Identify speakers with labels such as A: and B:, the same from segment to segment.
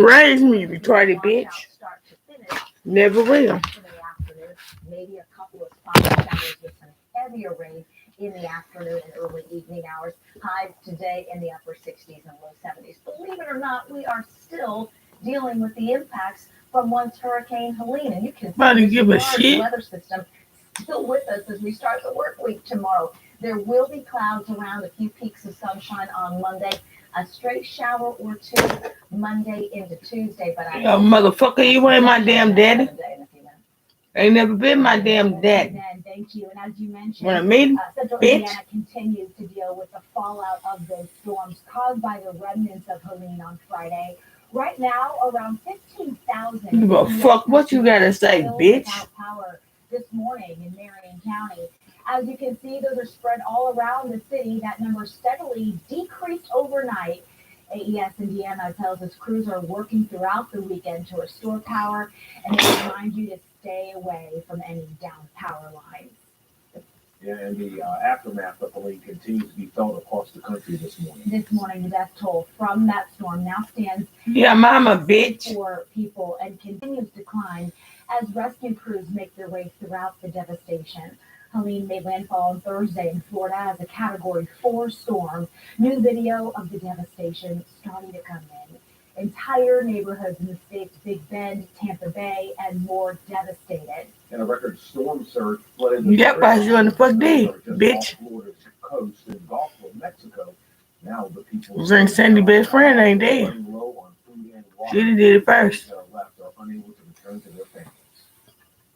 A: Raise me, retarded bitch. Never will.
B: Maybe a couple of spotty showers with some heavier rain in the afternoon and early evening hours. Highs today in the upper 60s and low 70s. Believe it or not, we are still dealing with the impacts from once Hurricane Helene. And you can see
A: Give a
B: this large
A: shit.
B: weather system still with us as we start the work week tomorrow. There will be clouds around, a few peaks of sunshine on Monday, a stray shower or two Monday into Tuesday. But
A: Yo, motherfucker, you ain't my damn daddy. Ain't never been my damn daddy.
B: Thank you. And as you mentioned,
A: Wanna meet?
B: Central
A: Bitch.
B: Indiana continues to deal with the fallout of those storms caused by the remnants of Helene on Friday. Right now, around 15,000.
A: Give a fuck what you gotta say, bitch.
B: Without power this morning in Marion County. As you can see, those are spread all around the city. That number steadily decreased overnight. AES Indiana tells us crews are working throughout the weekend to restore power, and they remind you to stay away from any down power lines.
C: Yeah, and the aftermath of Helene continues to be felt across the country this morning.
B: This morning, the death toll from that storm now stands
A: Yeah, mama, bitch.
B: for people and continues to climb as rescue crews make their way throughout the devastation. Helene made landfall on Thursday in Florida as a Category 4 storm. New video of the devastation starting to come in. Entire neighborhoods in the state's Big Bend, Tampa Bay, and more devastated.
C: And a record storm surge flooded the
A: Yep, I sure the fuck did, bitch.
C: Florida's coast and Gulf of Mexico. Now the people
A: Bring Sandy's best friend ain't dead.
C: running low on food and water.
A: She did it first.
C: Those that are left are unable to return to their families.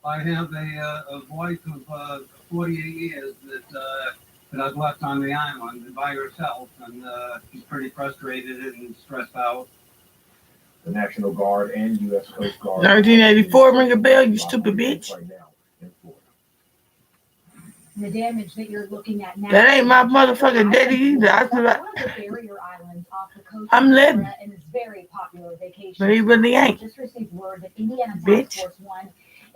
D: I have a wife of 48 years that I've left on the island by herself, and she's pretty frustrated and stressed out.
C: The National Guard and U.S. Coast Guard.
A: 1984, ring a bell, you stupid bitch.
C: Right now in Florida.
B: The damage that you're looking at now.
A: That ain't my motherfucking daddy either. I feel like
B: One of the barrier islands off the coast
A: I'm
B: of
A: living.
B: Florida and it's very popular vacation.
A: But he really ain't.
B: Just received word that Indiana Task
A: Bitch.
B: Force 1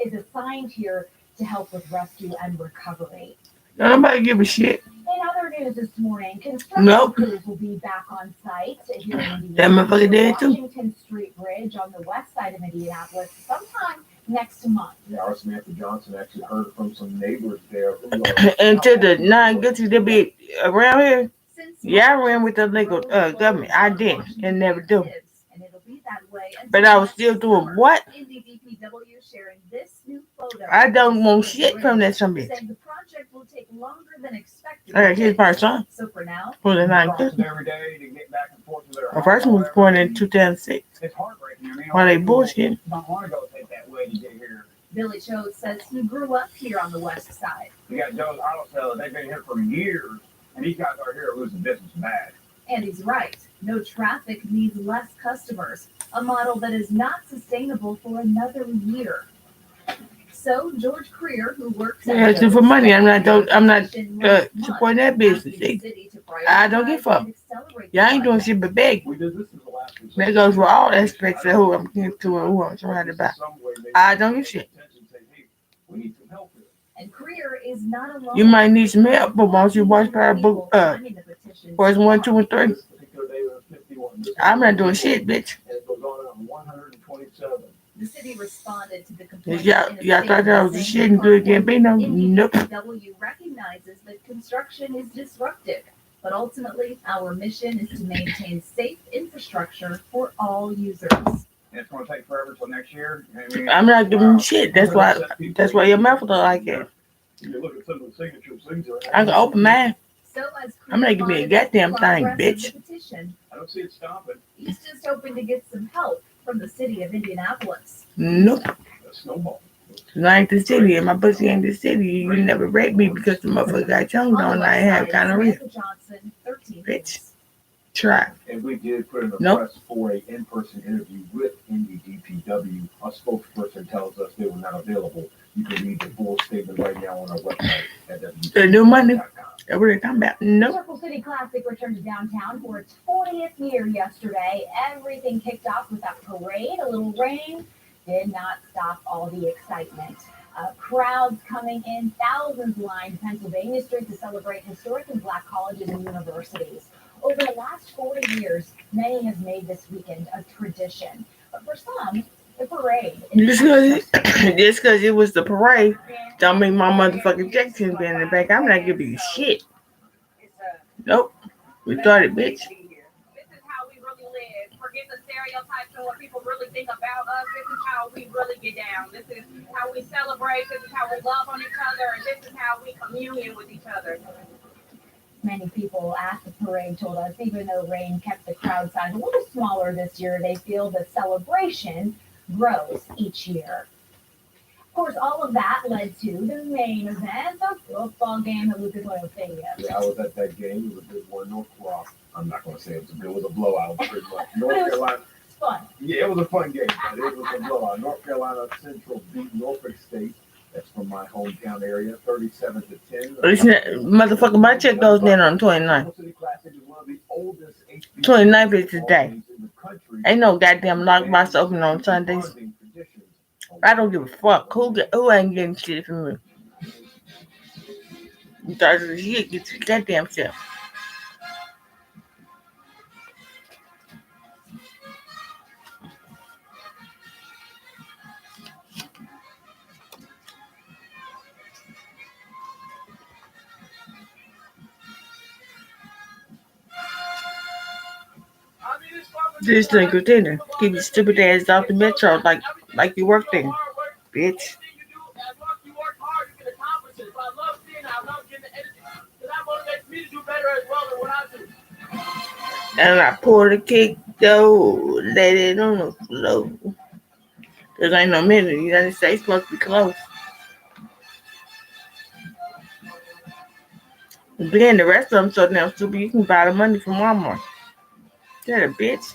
B: is assigned here to help with rescue and recovery.
A: Don't nobody give a shit.
B: In other news this morning, construction
A: Nope.
B: crews will be back on site here in Indiana.
A: That motherfucker dead too.
B: Washington Street Bridge on the west side of Indianapolis sometime next month.
C: Yeah, our Samantha Johnson actually heard from some neighbors there. Who
A: And to the nine good to be around here.
B: Since
A: Yeah, I ran with the legal government. I didn't and never do.
B: And it'll be that way
A: But I was still doing what?
B: Indy DPW sharing this new photo.
A: I don't want shit from that some bitch.
B: Saying the project will take longer than expected.
A: I got his first son.
B: So for now,
A: For the nine
C: crossing
A: good.
C: every day to get back and forth to their
A: My first one was born in 2006.
C: It's heartbreaking. I mean,
A: Why they bullshit?
C: don't want to go take that way to get here.
B: Billy Choate says he grew up here on the west side.
C: We got Joe's Auto Seller. They've been here for years, and these guys are here losing business bad.
B: And he's right. No traffic means less customers. A model that is not sustainable for another year. So George Creer, who works
A: Yeah, it's for money. I'm not supporting that business. I don't give a fuck. Y'all ain't doing shit but beg.
C: We did this as the last resort.
A: That goes for all aspects of who I'm getting to and who I'm surrounded by. I don't give a shit.
C: We need some help here.
B: And Creer is not alone.
A: You might need some help, but once you watch Power Book, Boys 1, 2, and 3,
C: This particular day was 51.
A: I'm not doing shit, bitch.
C: And it goes on 127.
B: The city responded to the
A: If
B: complaint.
A: y'all thought that was a shit and good Gambino? Nope.
B: DPW recognizes that construction is disruptive, but ultimately our mission is to maintain safe infrastructure for all users.
C: And it's going to take forever till next year. I mean,
A: I'm not giving shit. That's why your mouth look like that.
C: You look at some of the signatures.
A: I can open mine.
B: So as
A: I'm gonna give me a goddamn thing, bitch.
B: Petition,
C: I don't see it stopping.
B: he's just hoping to get some help from the city of Indianapolis.
A: Nope.
C: A snowball.
A: I ain't the city, and my pussy ain't the city. You never raped me because the motherfucker got choked on. I ain't have kind of real.
B: Johnson, 13
A: Bitch. Try.
C: And we did put in a
A: Nope.
C: request for an in-person interview with Indy DPW. A spokesperson tells us they were not available. You can read the full statement right now on our website at
A: The new money.
C: www.com.
A: That's what they talking about. Nope.
B: Circle City Classic returned to downtown for its 40th year yesterday. Everything kicked off with that parade. A little rain did not stop all the excitement. Crowds coming in, thousands lined Pennsylvania Street to celebrate historic and Black colleges and universities. Over the last 40 years, many have made this weekend a tradition. But for some, the parade is
A: Just because it was the parade, don't mean my motherfucking Jackson being in the back. I'm not giving you shit. Nope. Retarded bitch.
B: This is how we really live. Forget the stereotypes and what people really think about us. This is how we really get down. This is how we celebrate. This is how we love on each other. And this is how we communion with each other. Many people at the parade told us, even though rain kept the crowd size a little smaller this year, they feel the celebration grows each year. Of course, all of that led to the main event, the football game at Lucas Oil Stadium.
C: Yeah, I was at that game. It was a good one. I'm not going to say it was a blowout, pretty much. North Carolina.
B: It's fun.
C: Yeah, it was a fun game, but it was a blowout. North Carolina Central beat Norfolk State. That's from my hometown area, 37-10.
A: Motherfucker, my check goes in on 29th. 29th is today. Ain't no goddamn lockbox open on Sundays. I don't give a fuck. Who ain't getting shit from me? You thought the shit gets your goddamn self. This thing continue. Keep your stupid ass off the metro like you work there, bitch. And I pour the cake dough, let it on the floor. Cause ain't no minute. The United States supposed to be close. Then the rest of them so damn stupid you can buy the money from Walmart. That a bitch.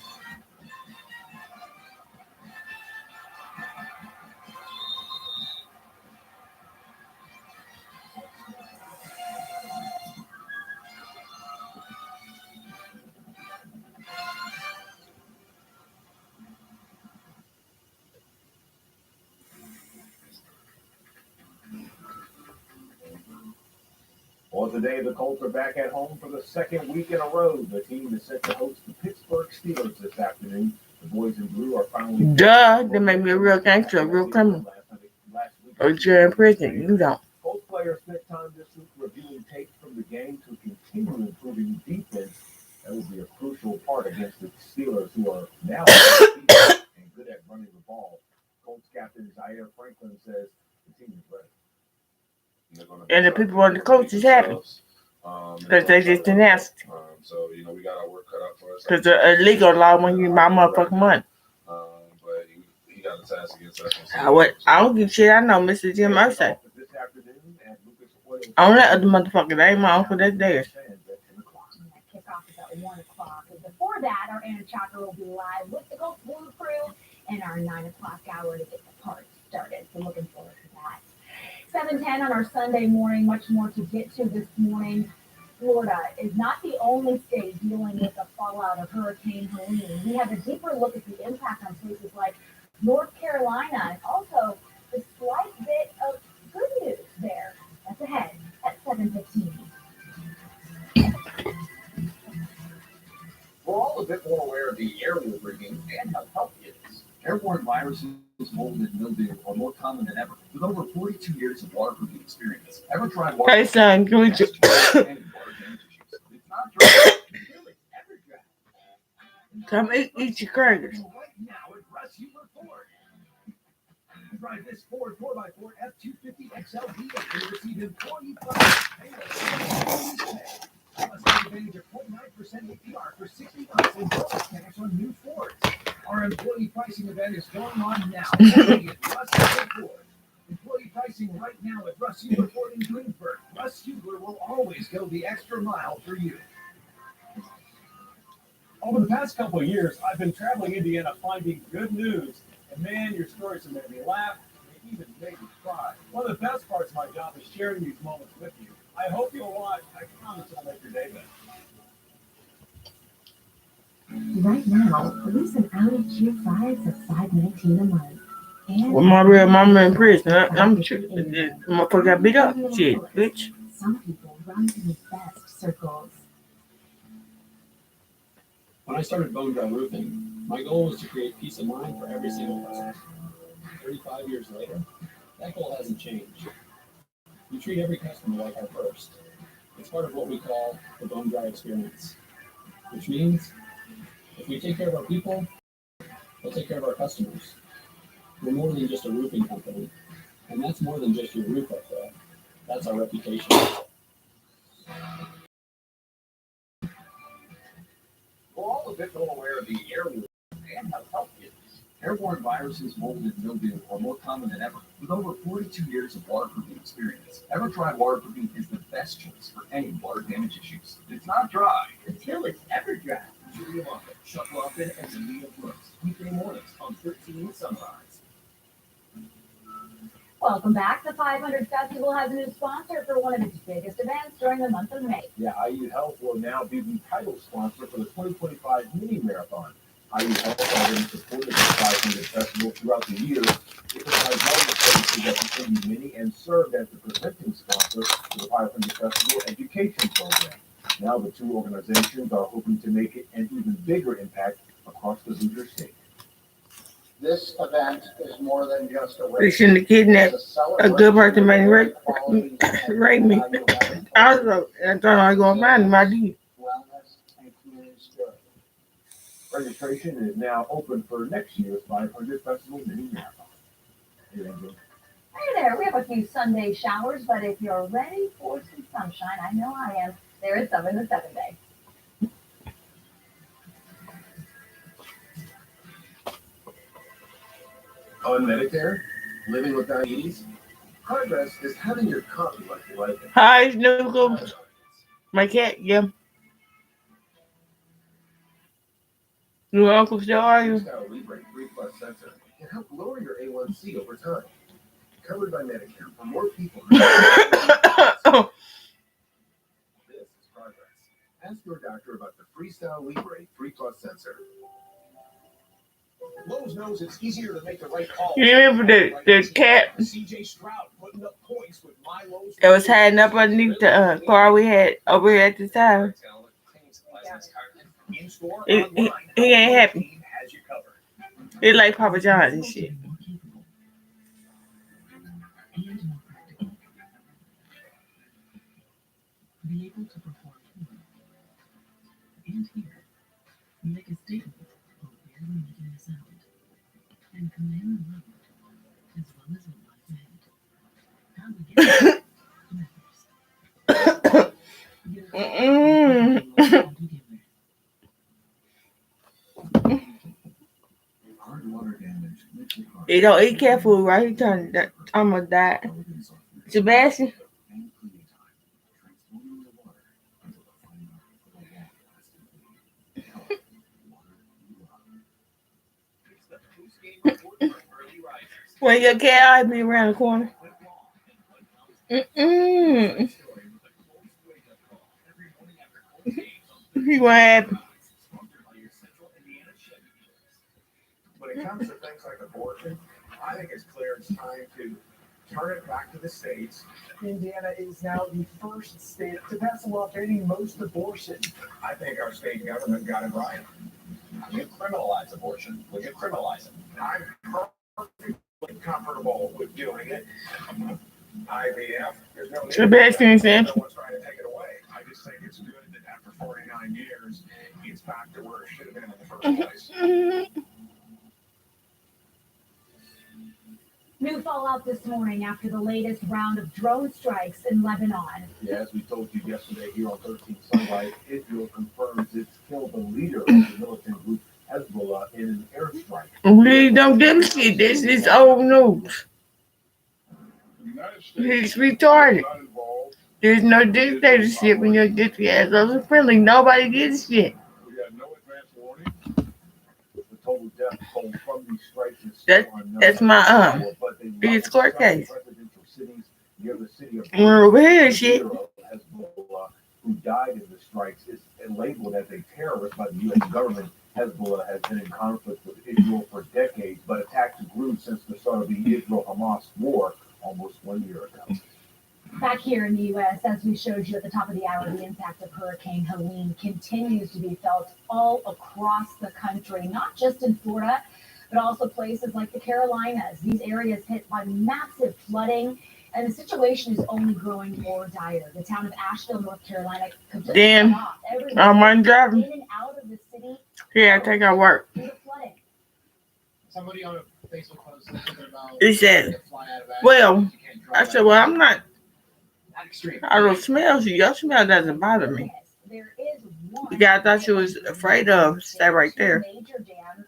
C: Well, today the Colts are back at home for the second week in a row. The team is set to host the Pittsburgh Steelers this afternoon. The boys in blue are finally...
A: Duh, they make me a real gangster, a real criminal. Or you're in prison, you don't.
C: Colts players spent time this week reviewing tape from the game to continue improving defense. That will be a crucial part against the Steelers, who are now and good at running the ball. Colts captain Zaire Franklin says the team is ready.
A: And the people on the coach is happy because they just announced.
E: So we got our work cut out for us.
A: Because the illegal law when you buy motherfucking money.
E: But he got a task against us.
A: I don't give shit. I know Mr. Jim Irsay. On that other motherfucker, that ain't my uncle. That's theirs.
B: Kickoff is at 1 o'clock. And before that, our Anna Chalker will be live with the Colts Blue Crew in our 9 o'clock hour to get the party started. So looking forward to that. 7:10 on our Sunday morning, much more to get to this morning. Florida is not the only state dealing with the fallout of Hurricane Helene. We have a deeper look at the impact on places like North Carolina and also the slight bit of good news there. That's ahead at 7:15.
C: We're all a bit more aware of the air we're breathing and how healthy it is. Airborne viruses, mold, and mildew are more common than ever. With over 42 years of waterproofing experience, ever tried water?
A: Hey, son, can we just... Come eat your crackers.
C: Drive this Ford 4x4 F-250 XLV and receive employee price. Plus, take advantage of 0.9% APR for 60 months and bonus cash on new Fords. Our employee pricing event is going on now. Only at Russ Hugler Ford. Employee pricing right now at Russ Hugler Ford in Greensburg. Russ Hugler will always go the extra mile for you.
F: Over the past couple of years, I've been traveling Indiana finding good news. And man, your stories have made me laugh and even made me cry. One of the best parts of my job is sharing these moments with you. I hope you'll watch. I promise it'll make your day better.
B: Right now, police an outage tier 5 of $5.19 a month. And
A: With my real mama in prison, I'm sure the motherfucker got beat up. Shit, bitch.
B: Some people run to his best circles.
F: When I started Bone Dry Roofing, My goal was to create peace of mind for every single customer. 35 years later, that goal hasn't changed. We treat every customer like our first. It's part of what we call the bone dry experience, which means if we take care of our people, we'll take care of our customers. We're more than just a roofing company, and that's more than just your roof up there. That's our reputation.
C: We're all a bit more aware of the airborne and how health is. Airborne viruses, mold, and mildew are more common than ever. With over 42 years of waterproofing experience, EverDry waterproofing is the best choice for any water damage issues. It's not dry until it's ever dry. Julia Moffett, Chuck Lofton, and Zelina Brooks. Weekday mornings on 13 Sunrise.
B: Welcome back. The 500 Festival has a new sponsor for one of its biggest events during the month of May.
C: Yeah, IU Health will now be the title sponsor for the 2025 mini marathon. IU Health already supported the 500 Festival throughout the year. It provides medical services at the Indy Mini and served as the presenting sponsor for the 500 Festival education program. Now the two organizations are hoping to make it an even bigger impact across the Hoosier state.
G: This event is more than just a
A: They
G: race.
A: shouldn't have kidnapped
G: It's
A: a good person, man.
G: celebration
A: Rape me. I thought I was going to find him. I did.
G: wellness and community spirit.
C: Registration is now open for next year's 500 Festival mini marathon. Hey, Angel.
B: Hey there, we have a few Sunday showers, but if you're ready for some sunshine, I know I am, there is some in the 7-day.
C: On Medicare, living with diabetes, progress is having your coffee like you like it.
A: Hi, Snookums. My cat, yeah. Your uncle still are you?
C: Freestyle Libre 3 Plus sensor can help lower your A1C over time. Covered by Medicare for more people. This is progress. Ask your doctor about the Freestyle Libre 3 Plus sensor.
F: Lowe's knows it's easier to make the right call.
A: You remember the cat
F: CJ Stroud putting up points with my Lowe's.
A: that was hiding up underneath the car we had over here at the time?
F: In store,
A: He ain't happy.
F: has you covered.
A: It's like Papa John's and shit.
H: Be able to perform and here make a statement while barely making a sound, and command the road as well as what lies ahead. How we get there matters.
C: Hard water damage makes it hard.
A: He don't eat cat food, right? He turned that almost died. Sebastian,
C: And cleaning time. Transforming the water until the final long-lasting clean. Water you love.
F: It's the post-game report for early risers.
A: when your cat eyes be around the corner. Mm-mm. He went happy.
C: When it comes to things like abortion, I think it's clear it's time to turn it back to the states.
I: Indiana is now the first state to pass a law banning most abortions.
C: I think our state government got it right.
F: You criminalize abortion. Will you criminalize it?
C: I'm perfectly comfortable with doing it. IVF, there's no need.
A: Sebastian said.
C: No one's trying to take it away. I just think it's good that after 49 years, it's back to where it should have been in the first place.
B: New fallout this morning after the latest round of drone strikes in Lebanon.
C: Yeah, as we told you yesterday here on 13 Sunlight, Israel confirms it's killed the leader of the militant group Hezbollah in an airstrike.
A: We don't give a shit. This is old news. He's retarded. There's no dictatorship in your district. Assholes are friendly. Nobody gives a shit.
C: We had no advance warning. The total death toll from these strikes is
A: That's-
C: still unknown.
A: that's my
C: But they
A: biggest court case.
C: Residential cities near the city of
A: We're over here, shit.
C: Hezbollah, who died in the strikes, is labeled as a terrorist by the U.S. government. Hezbollah has been in conflict with Israel for decades, but attacks grew since the start of the Israel-Hamas war almost 1 year ago.
B: Back here in the U.S., as we showed you at the top of the hour, the impact of Hurricane Helene continues to be felt all across the country, not just in Florida, but also places like the Carolinas. These areas hit by massive flooding, and the situation is only growing more dire. The town of Asheville, North Carolina, completely
A: Damn.
B: cut off. Everyone
A: I'm running driving.
B: in and out of the city
A: Here, I take out work.
B: due to flooding.
G: Somebody on a Facebook post said something about
A: He said,
G: you fly out of Asheville,
A: well,
G: you can't drive
A: I said,
G: out.
A: well, I'm not,
G: Not extreme.
A: I don't smell you. Your smell doesn't bother me.
B: There is one.
A: The guy I thought you was afraid of, stay right there.
B: Major dam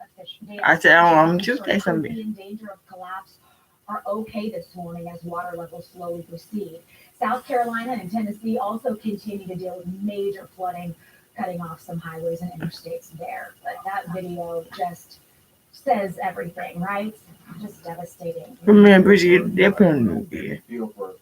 A: I said, oh, I'm just saying something.
B: in danger of collapse are okay this morning as water levels slowly proceed. South Carolina and Tennessee also continue to deal with major flooding, cutting off some highways and interstates there. But that video just says everything, right? Just devastating.
A: Man, Bridget, they're putting me.
J: Feel for,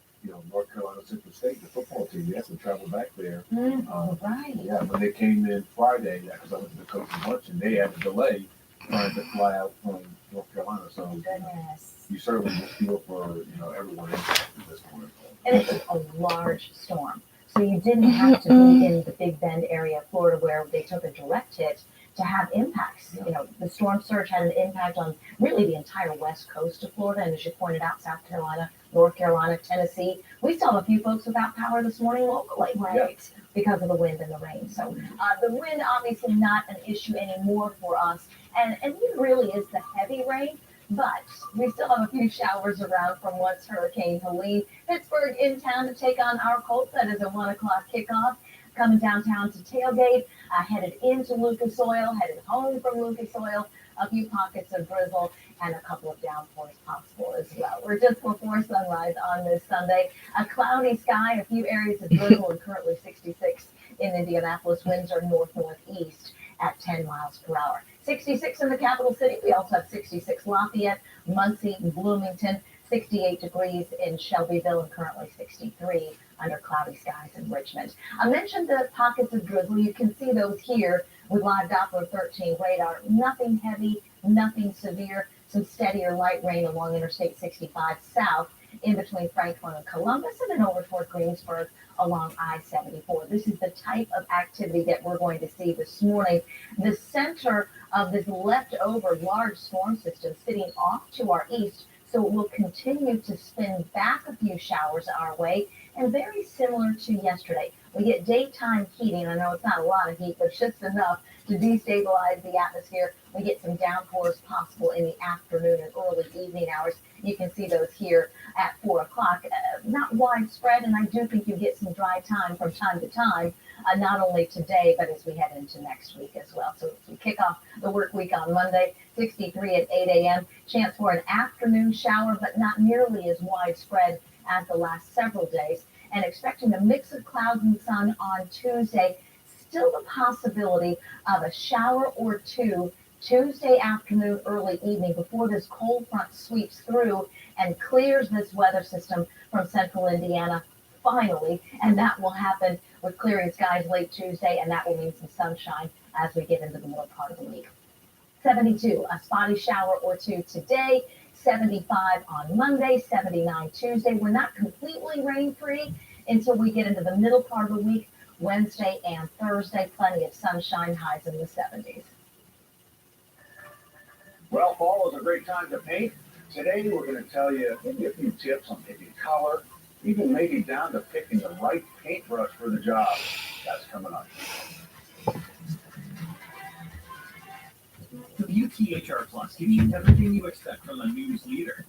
J: North Carolina Central State, the football team. They had some travel back there.
B: Right.
J: Yeah, when they came in Friday, because I went to the coach's luncheon, they had a delay trying to fly out from North Carolina. So
B: Goodness.
J: you certainly feel for, everyone at this point.
B: And it's a large storm. So you didn't have to be in the Big Bend area of Florida where they took a direct hit to have impacts. The storm surge had an impact on really the entire west coast of Florida. And as you pointed out, South Carolina, North Carolina, Tennessee. We still have a few folks without power this morning locally, right? Because of the wind and the rain. So the wind obviously not an issue anymore for us. And it really is the heavy rain. But we still have a few showers around from once Hurricane Helene. Pittsburgh in town to take on our Colts. That is a 1 o'clock kickoff. Coming downtown to tailgate, headed into Lucas Oil, headed home from Lucas Oil. A few pockets of drizzle and a couple of downpours possible as well. We're just before sunrise on this Sunday. A cloudy sky, a few areas of drizzle, and currently 66 in Indianapolis. Winds are north-northeast at 10 miles per hour. 66 in the capital city. We also have 66 Lafayette, Muncie, Bloomington, 68 degrees in Shelbyville, and currently 63 under cloudy skies in Richmond. I mentioned the pockets of drizzle. You can see those here with live Doppler 13 radar. Nothing heavy, nothing severe. Some steadier light rain along Interstate 65 south in between Franklin and Columbus, and then over toward Greensburg along I-74. This is the type of activity that we're going to see this morning. The center of this leftover large storm system sitting off to our east, so it will continue to spin back a few showers our way, and very similar to yesterday. We get daytime heating. I know it's not a lot of heat, but it's just enough to destabilize the atmosphere. We get some downpours possible in the afternoon and early evening hours. You can see those here at 4 o'clock. Not widespread, and I do think you get some dry time from time to time, not only today, but as we head into next week as well. So as we kick off the work week on Monday, 63 at 8 a.m. Chance for an afternoon shower, but not nearly as widespread as the last several days. And expecting a mix of clouds and sun on Tuesday. Still the possibility of a shower or two Tuesday afternoon, early evening before this cold front sweeps through and clears this weather system from central Indiana finally. And that will happen with clearing skies late Tuesday, and that will mean some sunshine as we get into the middle part of the week. 72, a spotty shower or two today. 75 on Monday, 79 Tuesday. We're not completely rain-free until we get into the middle part of the week, Wednesday and Thursday. Plenty of sunshine, highs in the 70s.
C: Well, fall is a great time to paint. Today, we're going to tell you maybe a few tips on picking color, even maybe down to picking the right paintbrush for the job. That's coming up.
K: WTHR Plus gives you everything you expect from a news leader,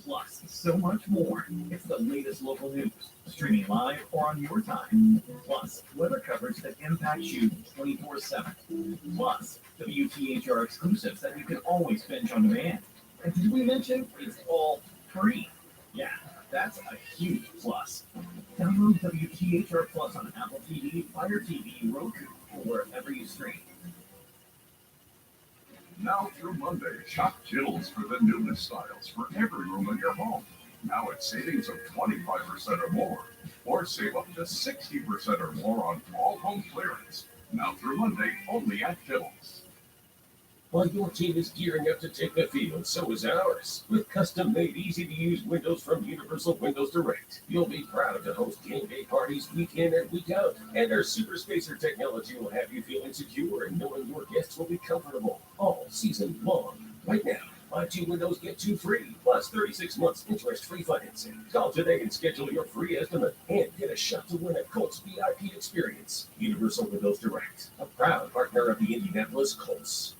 K: plus so much more. It's the latest local news, streaming live or on your time, plus weather coverage that impacts you 24/7, plus WTHR exclusives that you can always binge on demand. And did we mention it's all free? Yeah, that's a huge plus. Download WTHR Plus on Apple TV, Fire TV, Roku, or wherever you stream.
L: Now through Monday, shop Jiddles for the newest styles for every room in your home. Now at savings of 25% or more, or save up to 60% or more on all home clearance. Now through Monday, only at Jiddles.
M: While your team is gearing up to take the field, so is ours. With custom-made, easy-to-use windows from Universal Windows Direct, you'll be proud to host game day parties week in and week out. And our Super Spacer technology will have you feeling secure and knowing your guests will be comfortable all season long. Right now, buy 2 windows, get 2 free, plus 36 months interest-free financing. Call today and schedule your free estimate and get a shot to win a Colts VIP experience. Universal Windows Direct, a proud partner of the Indianapolis Colts.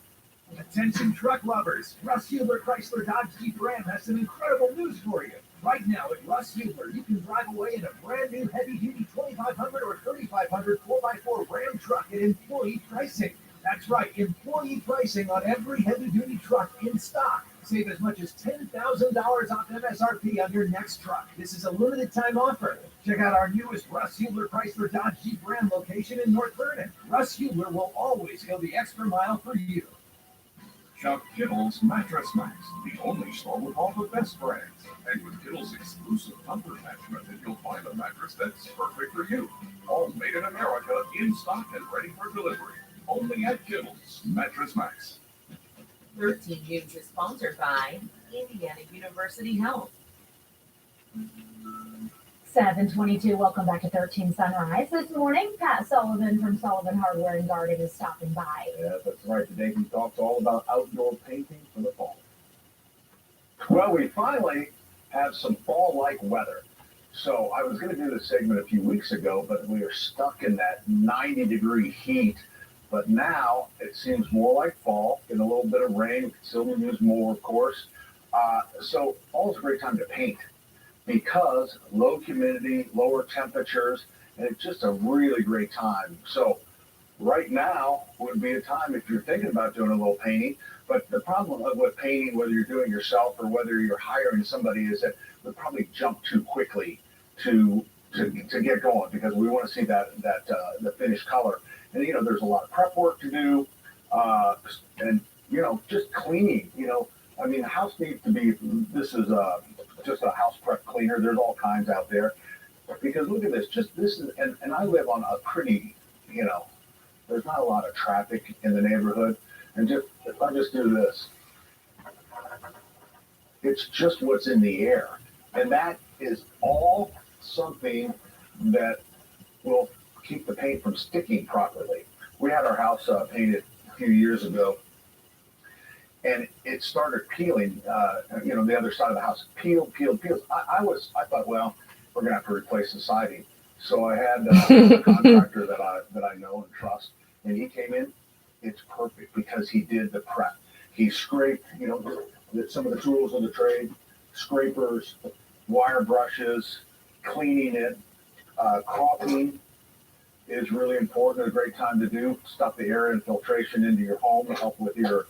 C: Attention truck lovers, Russ Hubler Chrysler Dodge Jeep Ram has some incredible news for you. Right now at Russ Hubler, you can drive away in a brand new heavy-duty 2500 or 3500 4x4 Ram truck at employee pricing. That's right, employee pricing on every heavy-duty truck in stock. Save as much as $10,000 off MSRP on your next truck. This is a limited-time offer. Check out our newest Russ Hubler Chrysler Dodge Jeep Ram location in North Vernon. Russ Hubler will always go the extra mile for you.
L: Shop Kittle's Mattress Max, the only store with all the best brands. And with Kittle's exclusive comfort match method, you'll find a mattress that's perfect for you. All made in America, in stock and ready for delivery. Only at Kittle's Mattress Max.
N: 13 News is sponsored by Indiana University Health.
B: 7:22. Welcome back to 13 Sunrise. This morning, Pat Sullivan from Sullivan Hardware and Garden is stopping by.
J: Yeah, that's right. Today we talked all about outdoor painting for the fall. Well, we finally have some fall-like weather. So I was going to do this segment a few weeks ago, but we are stuck in that 90-degree heat. But now it seems more like fall, getting a little bit of rain. We can still use more, of course. So fall's a great time to paint because low humidity, lower temperatures, and it's just a really great time. So right now would be a time if you're thinking about doing a little painting. But the problem with painting, whether you're doing it yourself or whether you're hiring somebody, is that they'll probably jump too quickly to get going because we want to see the finished color. And, there's a lot of prep work to do, and, just cleaning, the house needs to be, this is just a house prep cleaner. There's all kinds out there. Because look at this, and I live on a pretty, there's not a lot of traffic in the neighborhood. And if I just do this, it's just what's in the air. And that is all something that will keep the paint from sticking properly. We had our house painted a few years ago, and it started peeling, the other side of the house, peels. I thought, well, we're gonna have to replace the siding. So I had a contractor that I know and trust, and he came in. It's perfect because he did the prep. He scraped, some of the tools of the trade, scrapers, wire brushes, cleaning it, caulking is really important. A great time to do. Stop the air infiltration into your home to help with your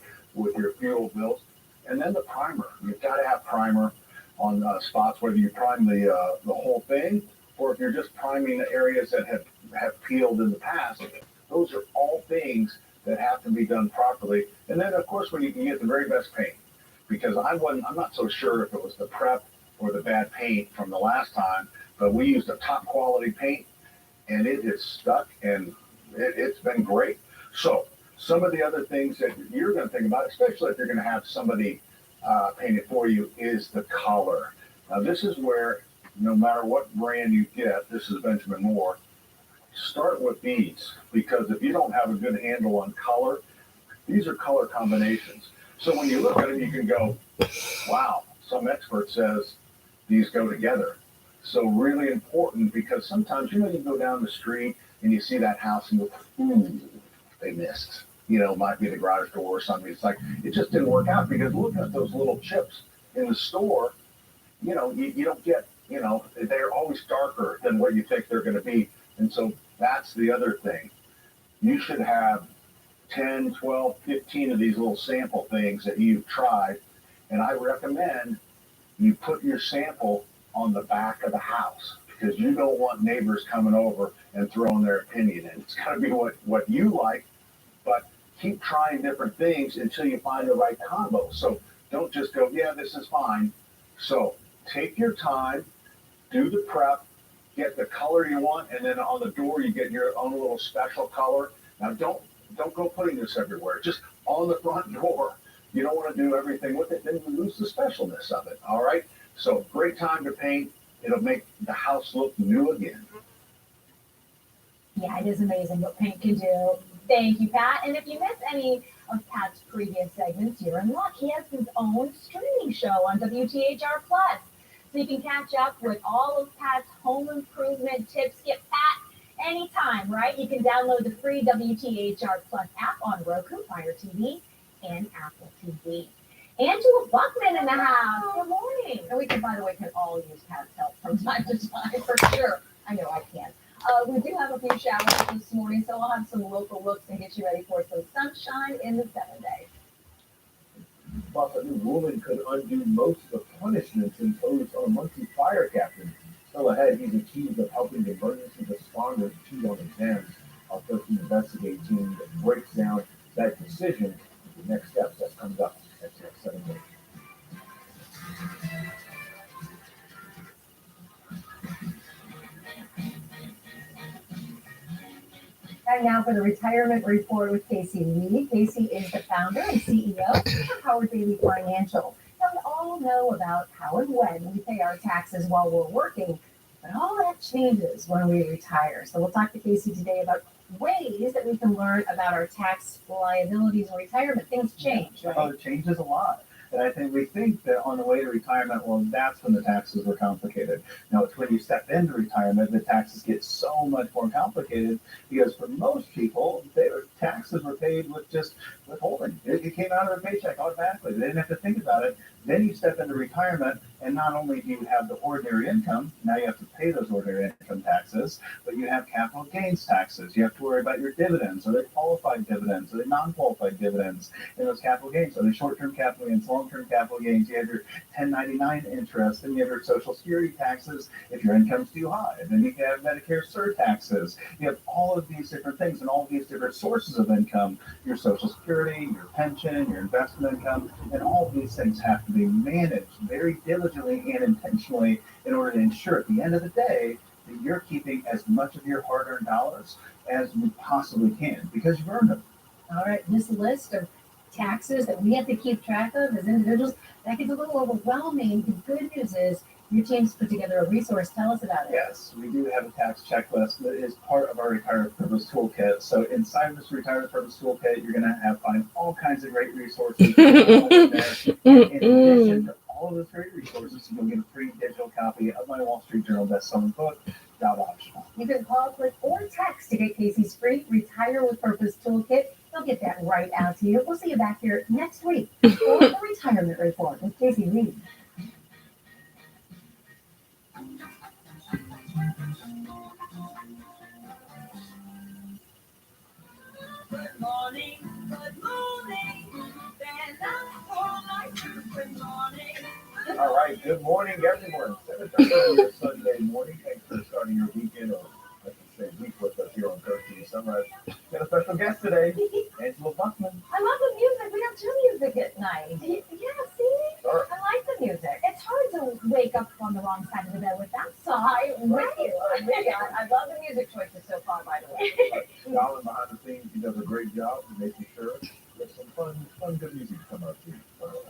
J: fuel bills. And then the primer. You've got to have primer on spots, whether you prime the whole thing or if you're just priming the areas that have peeled in the past. Those are all things that have to be done properly. And then, of course, when you can get the very best paint, because I'm not so sure if it was the prep or the bad paint from the last time, but we used a top quality paint and it is stuck and it's been great. So some of the other things that you're going to think about, especially if you're going to have somebody paint it for you, is the color. Now, this is where no matter what brand you get, this is Benjamin Moore, start with these, because if you don't have a good handle on color, these are color combinations. So when you look at them, you can go, wow, some expert says these go together. So really important, because sometimes, you go down the street and you see that house and go, they missed. Might be the garage door or something. It's like, it just didn't work out because look at those little chips in the store. You don't get, they're always darker than what you think they're going to be. And so that's the other thing. You should have 10, 12, 15 of these little sample things that you've tried. And I recommend you put your sample on the back of the house because you don't want neighbors coming over and throwing their opinion in. It's got to be what you like, but keep trying different things until you find the right combo. So don't just go, yeah, this is fine. So take your time, do the prep, get the color you want, and then on the door you get your own little special color. Now don't go putting this everywhere. Just on the front door. You don't want to do everything with it, then you lose the specialness of it, all right? So great time to paint. It'll make the house look new again.
B: Yeah, it is amazing what paint can do. Thank you, Pat. And if you missed any of Pat's previous segments, you're in luck. He has his own streaming show on WTHR Plus. So you can catch up with all of Pat's home improvement tips. Get Pat anytime, right? You can download the free WTHR Plus app on Roku, Fire TV, and Apple TV. Angela Buckman in the house. Good morning. And we can, by the way, can all use Pat's help from time to time for sure. I know I can. We do have a few showers this morning, so I'll have some local looks and get you ready for some sunshine in the 7 days.
J: But a new ruling could undo most of the punishments imposed on a monthly fire captain. Still ahead, he's accused of helping emergency responders cheat on exams. Our 13 Investigate team that breaks down that decision, the next steps that comes up at 7 days.
B: And now for the retirement report with Casey Lee. Casey is the founder and CEO of Howard Bailey Financial. Now, we all know about how and when we pay our taxes while we're working, but all that changes when we retire. So we'll talk to Casey today about ways that we can learn about our tax liabilities in retirement. Things change, right?
O: Oh, it changes a lot. And I think we think that on the way to retirement, well, that's when the taxes were complicated. Now, it's when you step into retirement, the taxes get so much more complicated because for most people, their taxes were paid with just withholding. It came out of their paycheck automatically. They didn't have to think about it. Then you step into retirement, and not only do you have the ordinary income, now you have to pay those ordinary income taxes, but you have capital gains taxes. You have to worry about your dividends. Are they qualified dividends? Are they non-qualified dividends? And those capital gains, are they short-term capital gains, long-term capital gains? You have your 1099 interest, and you have your Social Security taxes if your income's too high. And then you have Medicare surtaxes. You have all of these different things and all these different sources of income, your Social Security, your pension, your investment income, and all of these things have to be managed very diligently and intentionally in order to ensure at the end of the day that you're keeping as much of your hard-earned dollars as we possibly can because you've earned them.
B: All right, this list of taxes that we have to keep track of as individuals, that gets a little overwhelming. The good news is your team's put together a resource. Tell us about it.
O: Yes, we do have a tax checklist that is part of our Retirement Purpose Toolkit. So inside of this Retirement Purpose Toolkit, you're going to find all kinds of great resources. In addition to all of those great resources, you'll get a free digital copy of my Wall Street Journal best-selling book, Job Optional.
B: You can call, click, or text to get Casey's free Retire with Purpose Toolkit. He'll get that right out to you. We'll see you back here next week for the Retirement Report with Casey Lee.
P: Good morning, good morning. Stand up for my truth. Good morning.
J: All right, good morning, everyone. 7:30 Sunday morning. Thanks for starting your weekend, or I should say week with us here on 13 Sunrise. Got a special guest today, Angela Buckman.
B: I love the music. We got two music at night. Yeah, see?
J: Sure.
B: I like the music. It's hard to wake up on the wrong side of the bed with that song. I'm with you. I love the music choices so far, by the way.
J: Colin behind the scenes, he does a great job of making sure there's some fun, good music to come out to you.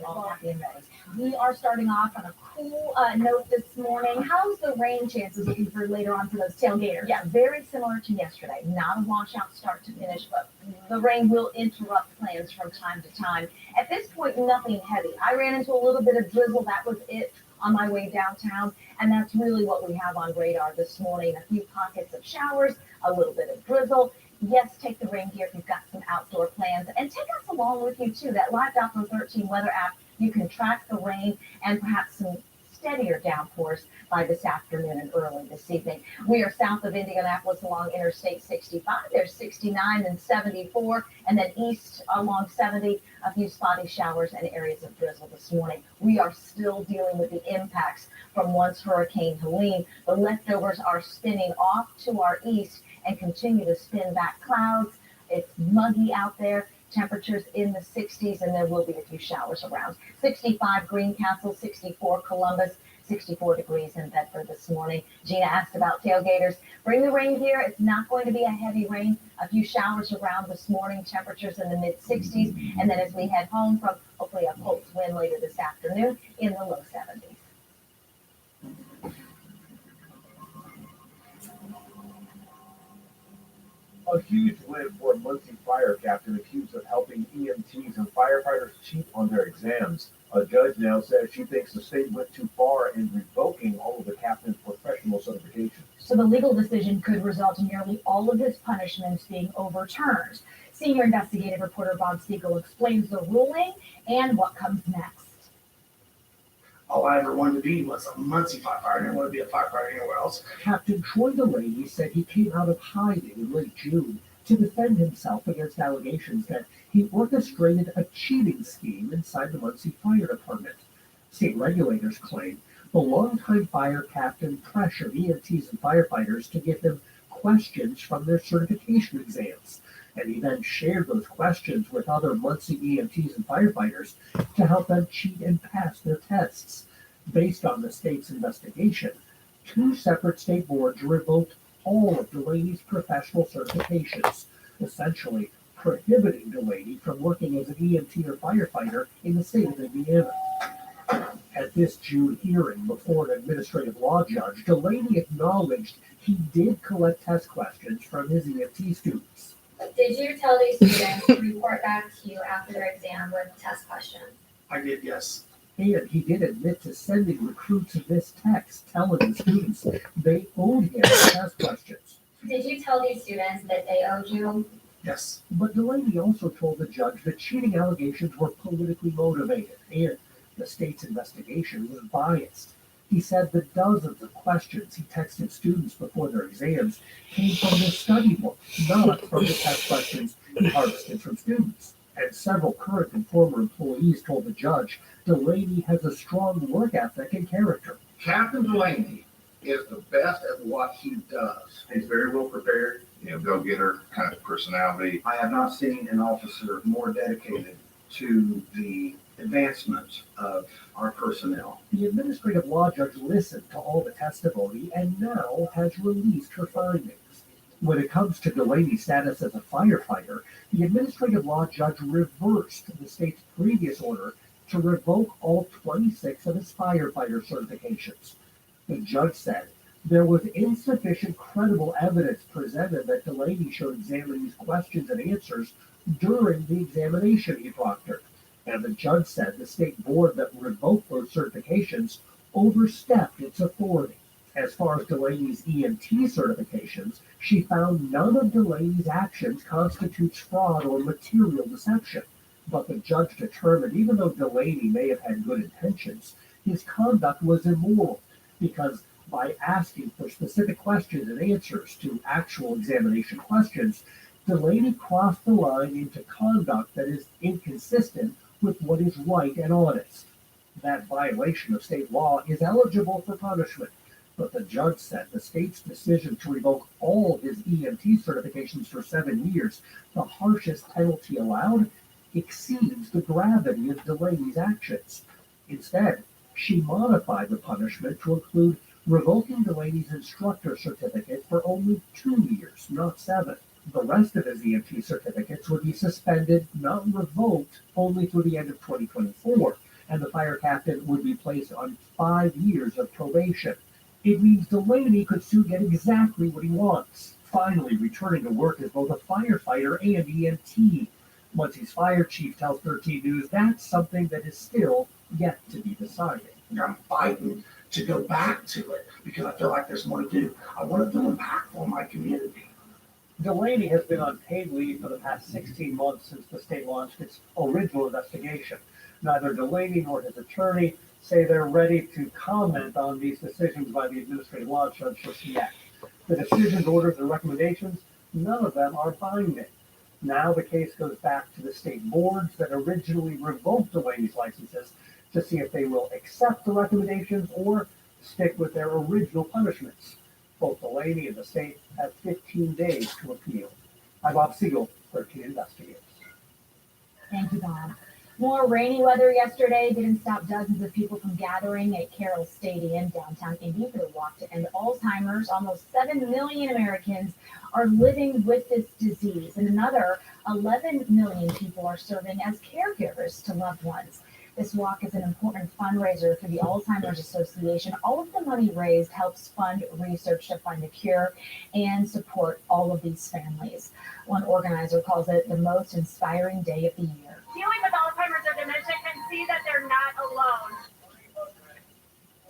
B: All happy and ready. We are starting off on a cool note this morning. How's the rain chances looking for later on for those tailgaters? Yeah, very similar to yesterday. Not a washout start to finish, but the rain will interrupt plans from time to time. At this point, nothing heavy. I ran into a little bit of drizzle. That was it on my way downtown, and that's really what we have on radar this morning. A few pockets of showers, a little bit of drizzle. Yes, take the rain gear if you've got some outdoor plans, and take us along with you too. That Live Doppler 13 weather app, you can track the rain and perhaps some steadier downpours by this afternoon and early this evening. We are south of Indianapolis along Interstate 65. There's 69 and 74, and then east along 70, a few spotty showers and areas of drizzle this morning. We are still dealing with the impacts from once Hurricane Helene. The leftovers are spinning off to our east and continue to spin back clouds. It's muggy out there. Temperatures in the 60s, and there will be a few showers around. 65 Greencastle, 64 Columbus, 64 degrees in Bedford this morning. Gina asked about tailgaters. Bring the rain gear. It's not going to be a heavy rain. A few showers around this morning, temperatures in the mid 60s. And then as we head home from hopefully a cold wind later this afternoon in the low 70s.
J: A huge win for a Muncie fire captain accused of helping EMTs and firefighters cheat on their exams. A judge now says she thinks the state went too far in revoking all of the captain's professional certifications.
B: So the legal decision could result in nearly all of his punishments being overturned. Senior investigative reporter Bob Siegel explains the ruling and what comes next.
Q: All I ever wanted to be was a Muncie firefighter. I didn't want to be a firefighter anywhere else.
C: Captain Troy Delaney said he came out of hiding in late June to defend himself against allegations that he orchestrated a cheating scheme inside the Muncie Fire Department. State regulators claim the longtime fire captain pressured EMTs and firefighters to give him questions from their certification exams, and he then shared those questions with other Muncie EMTs and firefighters to help them cheat and pass their tests. Based on the state's investigation, 2 separate state boards revoked all of Delaney's professional certifications, essentially prohibiting Delaney from working as an EMT or firefighter in the state of Indiana. At this June hearing before an administrative law judge, Delaney acknowledged he did collect test questions from his EMT students.
R: Did you tell these students to report back to you after their exam with test questions?
Q: I did, yes.
C: And he did admit to sending recruits this text telling the students they owed him test questions.
R: Did you tell these students that they owed you?
Q: Yes.
C: But Delaney also told the judge that cheating allegations were politically motivated and the state's investigation was biased. He said the dozens of questions he texted students before their exams came from his study book, not from the test questions he harvested from students. And several current and former employees told the judge Delaney has a strong work ethic and character.
G: Captain Delaney is the best at what he does.
J: He's very well prepared, go-getter kind of personality.
G: I have not seen an officer more dedicated to the advancement of our personnel.
C: The administrative law judge listened to all the testimony and now has released her findings. When it comes to Delaney's status as a firefighter, the administrative law judge reversed the state's previous order to revoke all 26 of his firefighter certifications. The judge said there was insufficient credible evidence presented that Delaney showed examinees questions and answers during the examination he proctored. And the judge said the state board that revoked those certifications overstepped its authority. As far as Delaney's EMT certifications, she found none of Delaney's actions constitutes fraud or material deception. But the judge determined even though Delaney may have had good intentions, his conduct was immoral because by asking for specific questions and answers to actual examination questions, Delaney crossed the line into conduct that is inconsistent with what is right and honest. That violation of state law is eligible for punishment, but the judge said the state's decision to revoke all his EMT certifications for 7 years, the harshest penalty allowed, exceeds the gravity of Delaney's actions. Instead, she modified the punishment to include revoking Delaney's instructor certificate for only 2 years, not 7. The rest of his EMT certificates would be suspended, not revoked, only through the end of 2024, and the fire captain would be placed on 5 years of probation. It means Delaney could soon get exactly what he wants, finally returning to work as both a firefighter and EMT. Muncie's fire chief tells 13 News that's something that is still yet to be decided.
Q: I'm fighting to go back to it because I feel like there's more to do. I want to feel impactful in my community.
C: Delaney has been on paid leave for the past 16 months since the state launched its original investigation. Neither Delaney nor his attorney say they're ready to comment on these decisions by the administrative law judge just yet. The decisions, orders, and recommendations, none of them are binding. Now the case goes back to the state boards that originally revoked Delaney's licenses to see if they will accept the recommendations or stick with their original punishments. Both Delaney and the state have 15 days to appeal. I'm Bob Siegel, 13 Investigators.
B: Thank you, Bob. More rainy weather yesterday didn't stop dozens of people from gathering at Carroll Stadium, downtown Indy, for the walk to end Alzheimer's. Almost 7 million Americans are living with this disease, and another 11 million people are serving as caregivers to loved ones. This walk is an important fundraiser for the Alzheimer's Association. All of the money raised helps fund research to find a cure and support all of these families. One organizer calls it the most inspiring day of the year.
S: Dealing with Alzheimer's or dementia can see that they're not alone.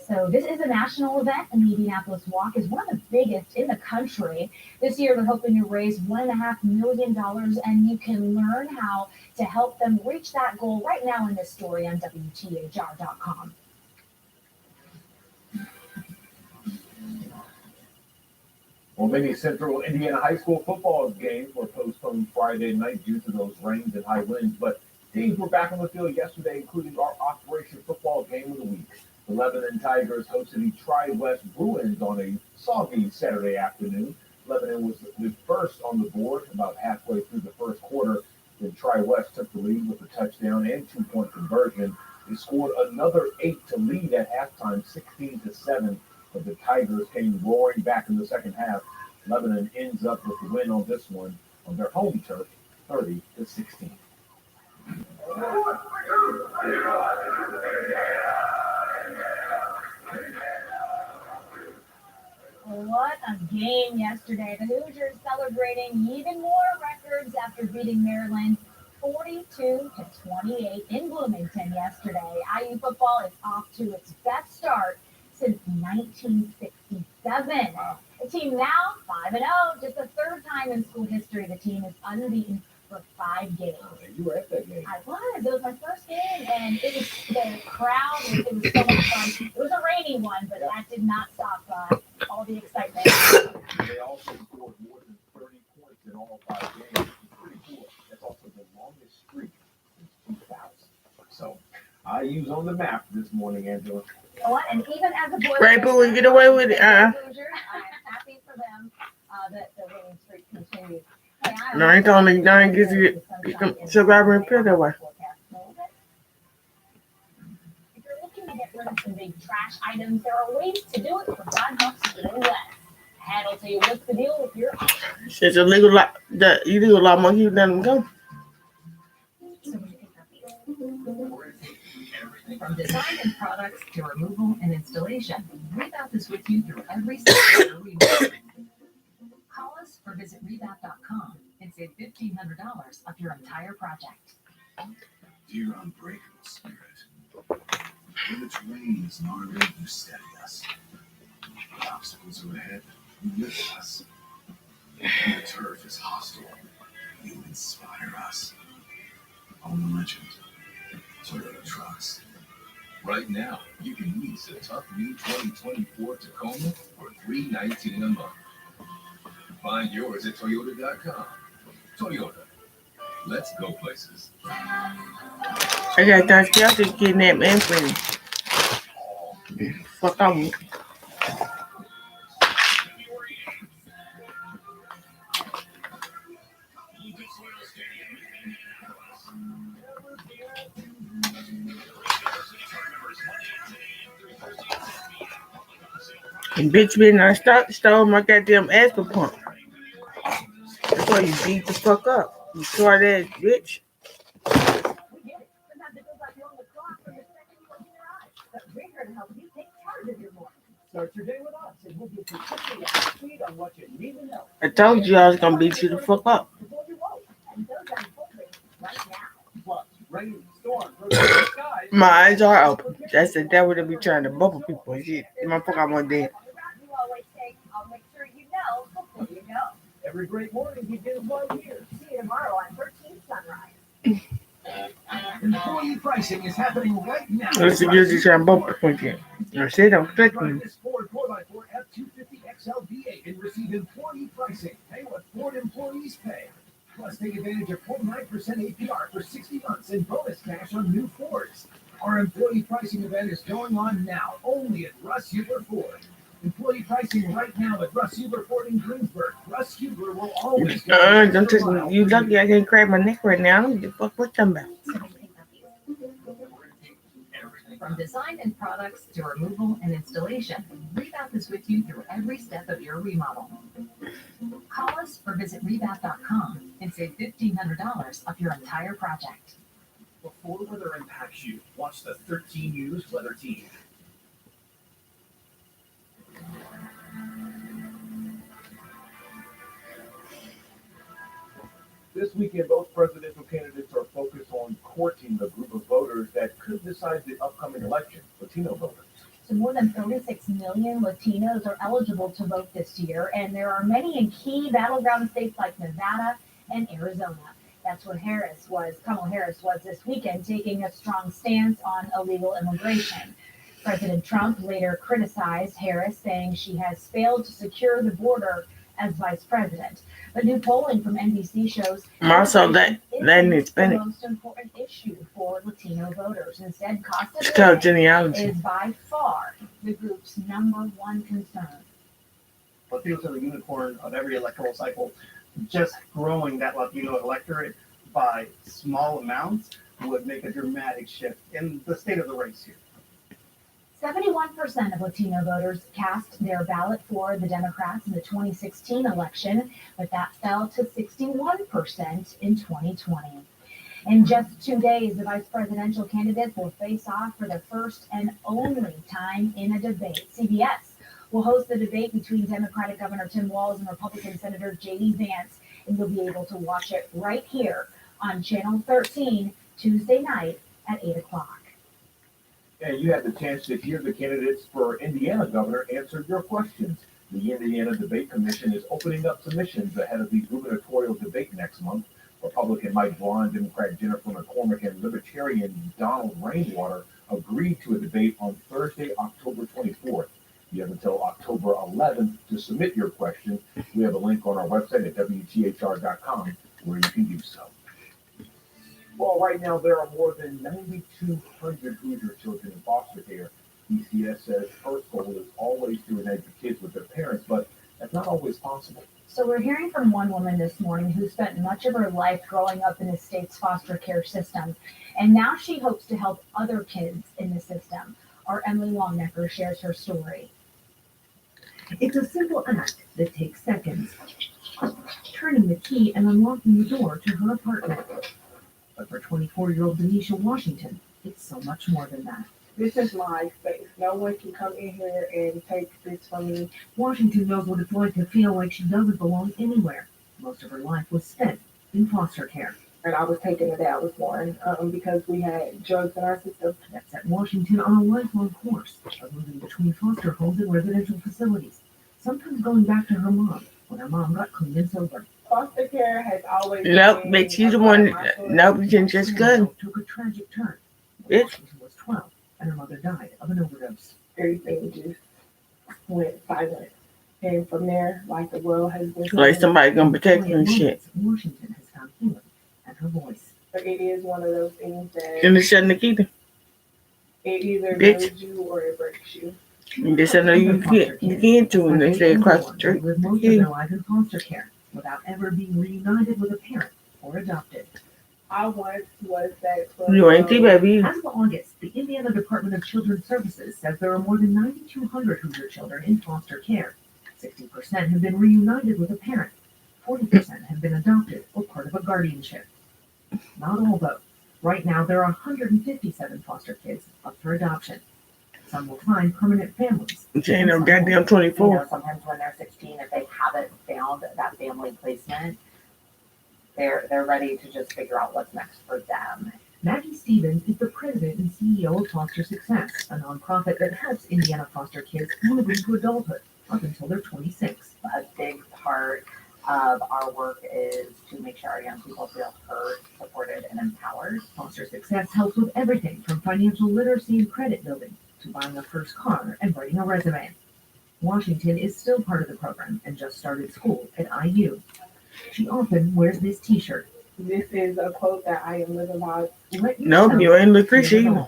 B: So this is a national event, and the Indianapolis Walk is one of the biggest in the country. This year, they're hoping to raise $1.5 million, and you can learn how to help them reach that goal right now in this story on WTHR.com.
C: Well, many Central Indiana high school football games were postponed Friday night due to those rains and high winds, but teams were back on the field yesterday, including our Operation Football Game of the Week. The Lebanon Tigers hosted the Tri-West Bruins on a soggy Saturday afternoon. Lebanon was the first on the board about halfway through the first quarter. Then Tri-West took the lead with a touchdown and 2-point conversion. They scored another 8 to lead at halftime, 16-7. But the Tigers came roaring back in the second half. Lebanon ends up with the win on this one on their home turf, 30-16.
B: What a game yesterday. The Hoosiers celebrating even more records after beating Maryland 42-28 in Bloomington yesterday. IU football is off to its best start since 1967. The team now 5-0, just the third time in school history the team is unbeaten for 5 games.
C: You were at that game.
B: I was. It was my first game, and it was the crowd. It was so much fun. It was a rainy one, but that did not stop all the excitement.
C: They also scored more than 30 points in all 5 games. It's pretty cool. That's also the longest streak since 2000. So IU's on the map this morning, Angela.
B: You know what? And even as a boy,
A: Right, but we get away with it.
B: Hoosiers, I am happy for them that the winning streak continues. Hey,
A: No, I ain't telling me, I ain't get you survivor and pill that way.
B: If you're looking to get rid of some big trash items, there are ways to do it for $5 or less. Tad will tell you what's the deal with your options.
A: Since illegal lot, the illegal lot money, you let them go.
H: From design and products to removal and installation, Rebap is with you through every step of your remodel. Call us or visit rebap.com and save $1,500 off your entire project.
L: Dear unbreakable spirit, when the terrain is gnarly, you steady us. The obstacles are ahead, you lift us. When the turf is hostile, you inspire us. On the legend, Toyota Trucks. Right now, you can lease a tough new 2024 Tacoma for $319 a month. Find yours at Toyota.com. Toyota. Let's go places.
A: I got that y'all just kidnapped man for me. Fuck on. And bitch been I stole my goddamn asthma pump. That's why you beat the fuck up. You short ass bitch.
C: Start your day with us, and we'll get you quickly up to speed on what you need to know.
A: I told you I was gonna beat you the fuck up.
C: Plus, rain, storm, the skies.
A: My eyes are open. That's the devil to be trying to bubble people and shit. My fuck, I'm on dead.
B: You always say, I'll make sure you know before you know.
C: Every great morning begins right here.
B: See you tomorrow on 13th Sunrise.
C: Employee pricing is happening right now.
A: Let's get you trying to bubble people again. I said I'm flicking.
C: This Ford 4x4 F250 XL V8 and receive employee pricing. Pay what Ford employees pay. Plus, take advantage of 0.9% APR for 60 months and bonus cash on new Fords. Our employee pricing event is going on now, only at Russ Hubler Ford. Employee pricing right now at Russ Hubler Ford in Greensburg. Russ Hubler will always
A: Don't take me. You lucky I can't crack my neck right now. I don't give a fuck what you're talking about.
H: From design and products to removal and installation, Rebath is with you through every step of your remodel. Call us or visit Rebath.com and save $1,500 off your entire project.
K: Before weather impacts you, watch the 13 News Weather Team.
C: This weekend, both presidential candidates are focused on courting the group of voters that could decide the upcoming election, Latino voters.
B: So more than 36 million Latinos are eligible to vote this year, and there are many in key battleground states like Nevada and Arizona. That's where Kamala Harris was this weekend, taking a strong stance on illegal immigration. President Trump later criticized Harris, saying she has failed to secure the border as vice president. But new polling from NBC shows
A: Also, that needs
B: the
A: spending.
B: most important issue for Latino voters. Instead, cost
A: It's
B: of
A: called
B: living
A: genealogy.
B: is by far the group's number one concern.
O: Latinos are the unicorn of every electoral cycle. Just growing that Latino electorate by small amounts would make a dramatic shift in the state of the race here.
B: 71% of Latino voters cast their ballot for the Democrats in the 2016 election, but that fell to 61% in 2020. In just 2 days, the vice presidential candidates will face off for the first and only time in a debate. CBS will host the debate between Democratic Governor Tim Walz and Republican Senator J.D. Vance, and you'll be able to watch it right here on Channel 13 Tuesday night at 8 o'clock.
C: And you had the chance to hear the candidates for Indiana governor answer your questions. The Indiana Debate Commission is opening up submissions ahead of the gubernatorial debate next month. Republican Mike Vaughn, Democrat Jennifer McCormick, and Libertarian Donald Rainwater agreed to a debate on Thursday, October 24th. You have until October 11th to submit your question. We have a link on our website at WTHR.com where you can do so. Well, right now there are more than 9,200 Hoosier children in foster care. DCS says first goal is always to unite the kids with their parents, but that's not always possible.
B: So we're hearing from one woman this morning who spent much of her life growing up in the state's foster care system, and now she hopes to help other kids in the system. Our Emily Longnecker shares her story.
T: It's a simple act that takes seconds. Turning the key and unlocking the door to her apartment. But for 24-year-old Denisha Washington, it's so much more than that.
U: This is my space. No one can come in here and take this from me.
T: Washington knows what it's like to feel like she doesn't belong anywhere. Most of her life was spent in foster care.
U: And I was taken the day I was born because we had drugs in our system.
T: That set Washington on a lifelong course of moving between foster homes and residential facilities, sometimes going back to her mom when her mom got clean and sober.
U: Foster care has always
A: Nope,
U: been
A: bitch, you the
U: a part of
A: one.
U: my story.
A: Nope, you can just go.
T: Took a tragic turn.
A: Bitch.
T: Washington was 12 and her mother died of an overdose.
U: Everything just went silent. And from there, like the world has been
A: Like somebody gonna protect you and shit.
T: Washington has found healing and her voice.
U: But it is one of those things that
A: And it's shut Nikita.
U: it either
A: Bitch.
U: builds you or it breaks you.
A: You just know you can't do and they stay across the street.
T: Live most of their life in foster care without ever being reunited with a parent or adopted.
U: I once was that
A: You ain't the baby.
T: As of August, the Indiana Department of Children's Services says there are more than 9,200 Hoosier children in foster care. 60% have been reunited with a parent. 40% have been adopted or part of a guardianship. Not all, though. Right now, there are 157 foster kids up for adoption. Some will find permanent families.
A: She ain't no goddamn 24.
V: Sometimes when they're 16, if they haven't found that family placement, they're ready to just figure out what's next for them.
T: Maggie Stevens is the president and CEO of Foster Success, a nonprofit that helps Indiana foster kids move into adulthood up until they're 26.
V: A big part of our work is to make sure our young people feel heard, supported, and empowered.
T: Foster Success helps with everything from financial literacy and credit building to buying a first car and writing a resume. Washington is still part of the program and just started school at IU. She often wears this t-shirt.
U: This is a quote that I am living by.
A: Nope, you ain't Lucretia either.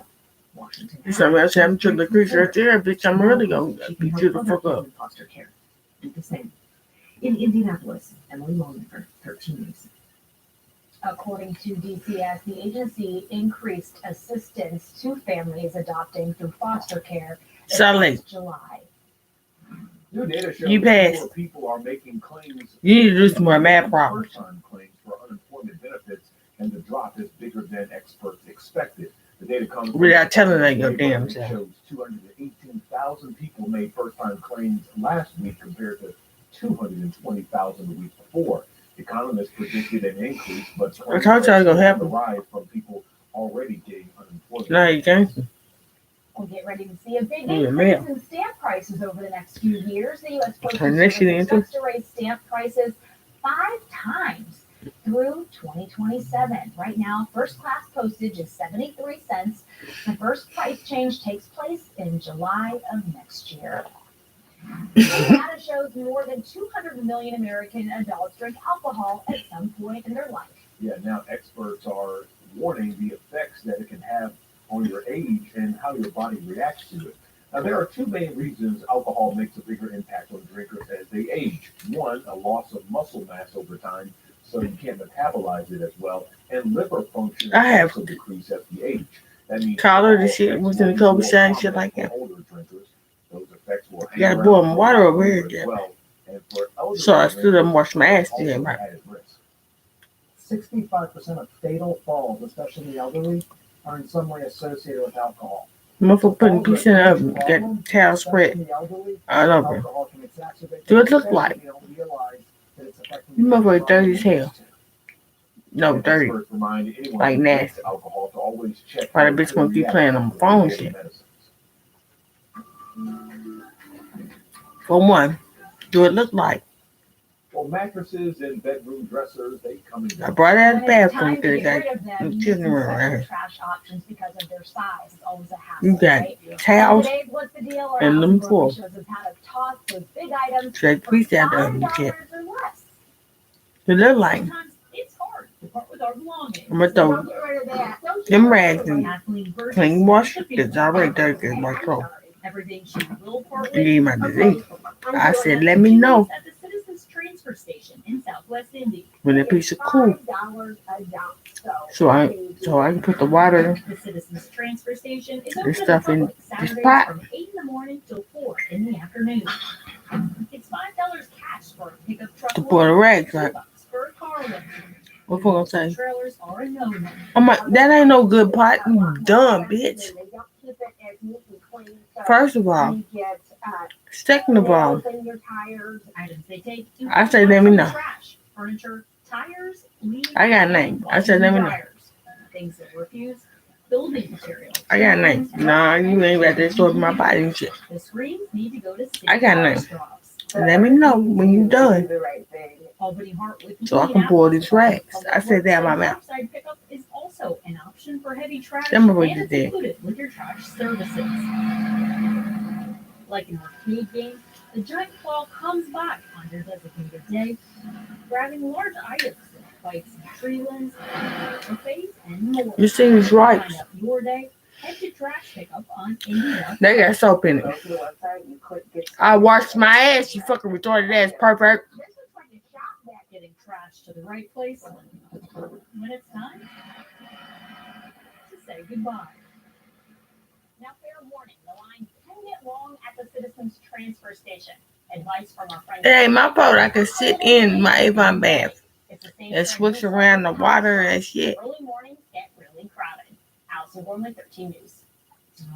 A: There's something else happened to Lucretia right there, bitch. I'm really gonna beat you the fuck up.
T: Foster care. Do the same. In Indianapolis, Emily Longnecker, 13 News.
B: According to DCS, the agency increased assistance to families adopting through foster care
A: Solid.
B: since July.
J: New data shows
A: You
J: that
A: passed.
J: more people are making claims.
A: You need to do some more math problems.
J: First-time claims for unemployment benefits, and the drop is bigger than experts expected. The data comes from
A: Without telling her your
J: Labor,
A: damn
J: and it
A: self.
J: shows 218,000 people made first-time claims last week compared to 220,000 the week before. Economists predicted an increase, but
A: I told you I was gonna help
J: the
A: him.
J: rise from people already getting unemployment.
A: Now you can't.
B: We'll get ready to see a big
A: Yeah,
B: increase
A: man.
B: in stamp prices over the next few years. The U.S. Postal
A: Turn this shit
B: Service
A: into-
B: expects to raise stamp prices 5 times through 2027. Right now, first-class postage is 73 cents. The first price change takes place in July of next year. Data shows more than 200 million American adults drink alcohol at some point in their life.
J: Yeah, now experts are warning the effects that it can have on your age and how your body reacts to it. Now, there are two main reasons alcohol makes a bigger impact on drinkers as they age. One, a loss of muscle mass over time, so you can't metabolize it as well, and liver function
A: I have-
J: also decrease as you age. That means
A: Collar, the
J: alcohol
A: shit
J: affects
A: was in the
J: more
A: COVID shine, shit
J: common
A: like
J: for
A: that.
J: older drinkers. Those effects will hang
A: Gotta
J: around
A: boil my
J: for
A: water over here,
J: as
A: Jeff.
J: well. And for elderly
A: So I stood up and
J: drinkers,
A: washed my ass
J: also
A: today, right?
J: added risk.
I: 65% of fatal falls, especially in the elderly, are in some way associated with alcohol.
A: Motherfucker putting a piece in the oven, got towel spread
I: Especially in the elderly,
A: all over.
I: alcohol can exacerbate
A: Do it look
I: especially
A: like?
I: if you don't realize that it's affecting
A: You
I: your
A: motherfucker dirty as
I: body.
A: hell. No, dirty.
J: Experts remind anyone
A: Like
J: who
A: nasty.
J: drinks alcohol to always check
A: Why the
J: their
A: bitch won't keep
J: reaction
A: playing on my
J: to
A: phone
J: daily
A: shit?
J: medicines.
A: For one, do it look like?
J: Well, mattresses and bedroom dressers, they come in.
A: I brought it out of the
B: When it's
A: bathroom
B: time
A: because
B: to
A: it
B: get
A: got
B: rid of them, you
A: children
B: need
A: around here.
B: trash options because of their size. It's always a hassle,
A: You got
B: right?
A: towels
B: And today's What's the Deal? Our
A: and them
B: housing
A: four.
B: shows us how to toss those big items
A: Take the piece out of
B: $5
A: them shit.
B: or less.
A: It look like.
H: Sometimes it's hard to part with our belongings.
A: I'm gonna throw
B: Don't get rid of that. Don't you
A: them
B: know
A: rags
B: everybody
A: in
B: has to leave first?
A: clean wash. It's already dirty as my throat.
H: Everything she will part
A: You need my
H: with.
A: disease. I said, let me know
H: At the Citizens Transfer Station in Southwest Indy.
A: when the piece of cool,
B: $5 a dump.
A: so I can put the water
H: The Citizens Transfer Station is
A: and
H: open to the
A: stuff in
H: public
A: this
H: Saturdays
A: pot.
H: from 8 in the morning till 4 in the afternoon. It's $5 cash for a pickup truck.
A: to pour the rags
H: $2
A: right.
H: for a car load.
A: What for gonna say?
H: Trailers are a no-no.
A: I'm like, that ain't no good pot. You dumb bitch.
B: They don't keep it as neat and clean. So
A: First of all,
B: you get
A: second of all,
B: nails in your tires.
H: Items they take.
A: I say let me know.
H: Trash, furniture, tires, leaves.
A: I got a name. I said let me know.
H: Things that refuse. Building materials.
A: I got a name. Nah, you ain't got that sort of my body and shit.
H: The screens need to go to city
A: I got a
H: water
A: name.
H: straws.
A: Let me know when you done,
B: The right thing.
H: Albany Hartwood
A: so I can pour these rags. I said that out my mouth.
H: Curbside pickup is also an option for heavy trash,
A: Them
H: and
A: boys
H: it's
A: did.
H: included with your trash services. Like an arcade game, the giant claw comes by on your designated day, grabbing large items like bikes and tree limbs, buffets, and more.
A: You see these
H: To
A: ripes?
H: find out your day, head to trash pickup on Indy.
A: They got soap in
B: Go
A: it.
B: to the website. You click get.
A: I washed my ass, you fucking retarded ass pervert.
H: This looks like a shop vac getting trash to the right place when it's time to say goodbye.
B: Now, fair warning, the line can get long at the Citizens Transfer Station. Advice from our friends.
A: It ain't my fault. I can sit in my Avon bath
B: It's the same
A: and
B: trend
A: switch
B: this
A: around the
B: summer.
A: water and shit.
B: Early mornings get really crowded. Allison Gormley, 13 News.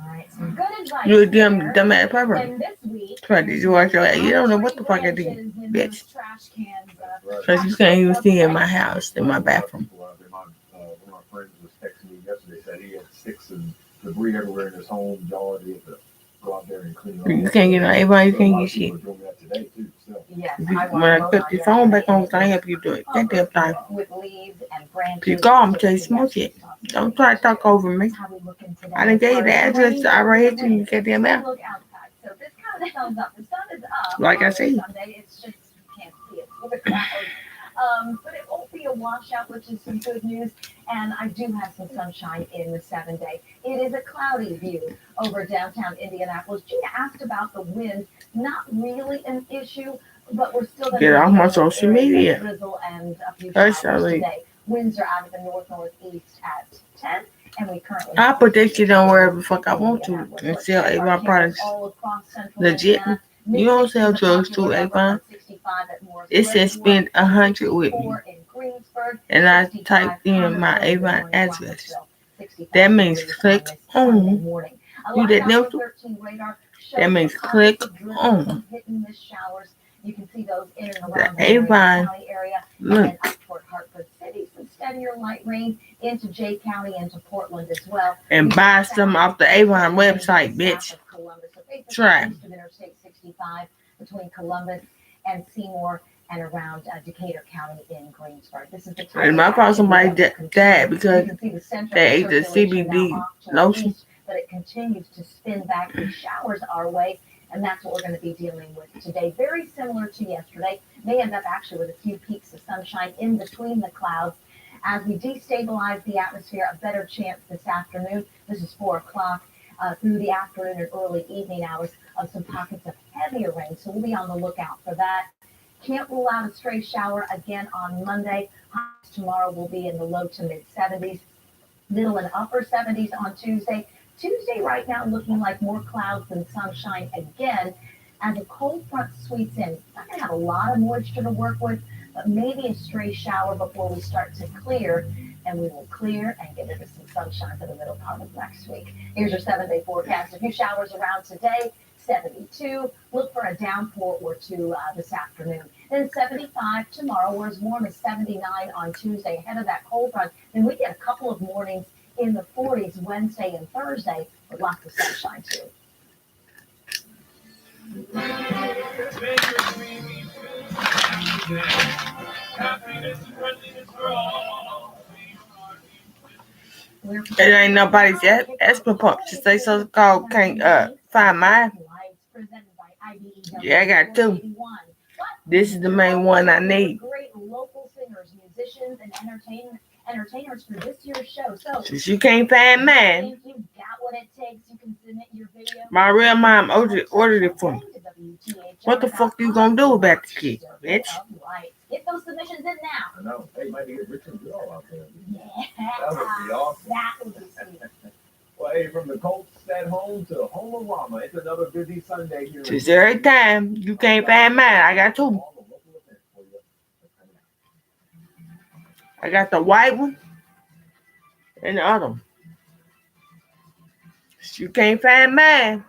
B: All right, some good advice.
A: You a damn
B: there.
A: dumbass pervert.
B: And this week,
A: Try to wash your ass. You don't know what the fuck I did,
B: branches in
A: bitch.
B: those trash cans,
A: Cause you can't even see in my house, in my bathroom.
J: One of my friends was texting me yesterday, said he had sticks and debris everywhere in his home yard. He had to go out there and clean it all
A: You
J: up.
A: can't get no Avon, you
J: So a
A: can't
J: lot
A: get
J: of people
A: shit.
J: are doing that today too, still.
B: Yes,
A: If you-
B: I
A: When I
B: walked
A: put
B: on
A: your phone back on,
B: yesterday
A: I help you do it. That damn time.
B: with leaves and branches.
A: If you call me, tell you some more shit. Don't try to talk over me.
B: How we looking today?
A: I done gave you the address. I already hit you. You get them out.
B: Look outside. So this kind of thumbs up. The sun is up.
A: Like I
B: on
A: said.
B: Sunday. It's just you can't see it. Look at that. But it won't be a washout, which is some good news. And I do have some sunshine in the 7-day. It is a cloudy view over downtown Indianapolis. Gina asked about the wind. Not really an issue, but we're still going
A: Get
B: to
A: off my social media.
B: drizzle and a few
A: That's
B: showers
A: all right.
B: today. Winds are out of the north-northeast at 10. And we currently
A: I put that shit on wherever the fuck I want to and sell Avon products. Legit. You don't sell drugs too, Avon. It says spend 100 with me. And I typed in my Avon address. That means click on. You did know? That means click on.
B: You can see those in and
A: The
B: around the
A: Avon
B: County area, and
A: link.
B: then up toward Hartford City, some steadier light rain into Jay County, into Portland as well.
A: And buy some off the Avon website, bitch. Try.
B: East of Interstate 65 between Columbus and Seymour and around Decatur County in Greensburg. This is the
A: And my fault somebody died because
B: you can see the center
A: they
B: of
A: ate the
B: circulation
A: CBD
B: now off to the
A: lotion.
B: east, but it continues to spin back these showers our way, and that's what we're going to be dealing with today. Very similar to yesterday. May end up actually with a few peaks of sunshine in between the clouds. As we destabilize the atmosphere, a better chance this afternoon. This is 4 o'clock through the afternoon and early evening hours of some pockets of heavier rain. So we'll be on the lookout for that. Can't rule out a stray shower again on Monday. Highs tomorrow will be in the low to mid 70s, middle and upper 70s on Tuesday. Tuesday right now looking like more clouds than sunshine again as a cold front sweeps in. Not going to have a lot of moisture to work with, but maybe a stray shower before we start to clear, and we will clear and get into some sunshine for the middle part of next week. Here's your 7-day forecast. A few showers around today, 72. Look for a downpour or two this afternoon. Then 75 tomorrow. We're as warm as 79 on Tuesday ahead of that cold front. Then we get a couple of mornings in the 40s Wednesday and Thursday with lots of sunshine too.
A: It ain't nobody's asthma pump. Just say so called can't find mine. Yeah, I got two. This is the main one I need.
B: Great local singers, musicians, and entertainers for this year's show. So
A: Since you can't find mine,
B: think you've got what it takes, you can submit your video.
A: my real mom ordered it for me. What the fuck you gonna do about the shit, bitch?
B: Get those submissions in now.
J: I know. Hey, might be a Richard Girl out there.
B: Yeah.
J: That would be awesome.
B: That would be sweet.
J: Well, hey, from the Colts at home to Home-A-Rama, it's another busy Sunday here.
A: Since every time you can't find mine, I got two. I got the white one and the other one. Since you can't find mine,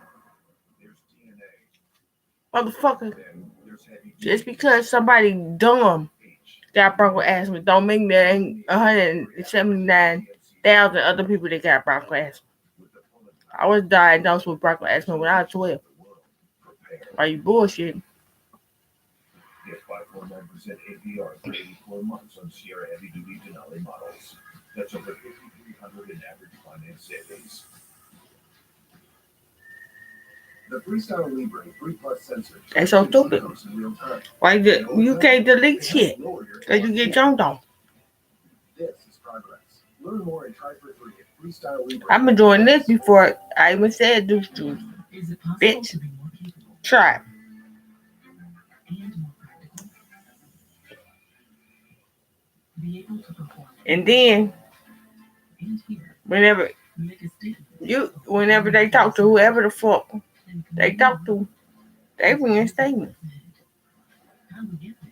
A: motherfucker, just because somebody dumb got bronco asthma don't mean there ain't 179,000 other people that got bronco asthma. I was diagnosed with bronco asthma when I was 12. Are you bullshitting?
L: Get 5.9% APR for 84 months on Sierra Heavy Duty Denali models. That's over $5,300 in average finance savings.
G: The Freestyle Libre 3 Plus sensor.
A: That's so stupid. Why you can't delete shit? Because you get jumped on.
G: This is progress. Learn more and try for free at Freestyle Libre.
A: I've been doing this before I even said deuce juice. Bitch. Try it. And then whenever they talk to whoever the fuck they talk to, they reinstate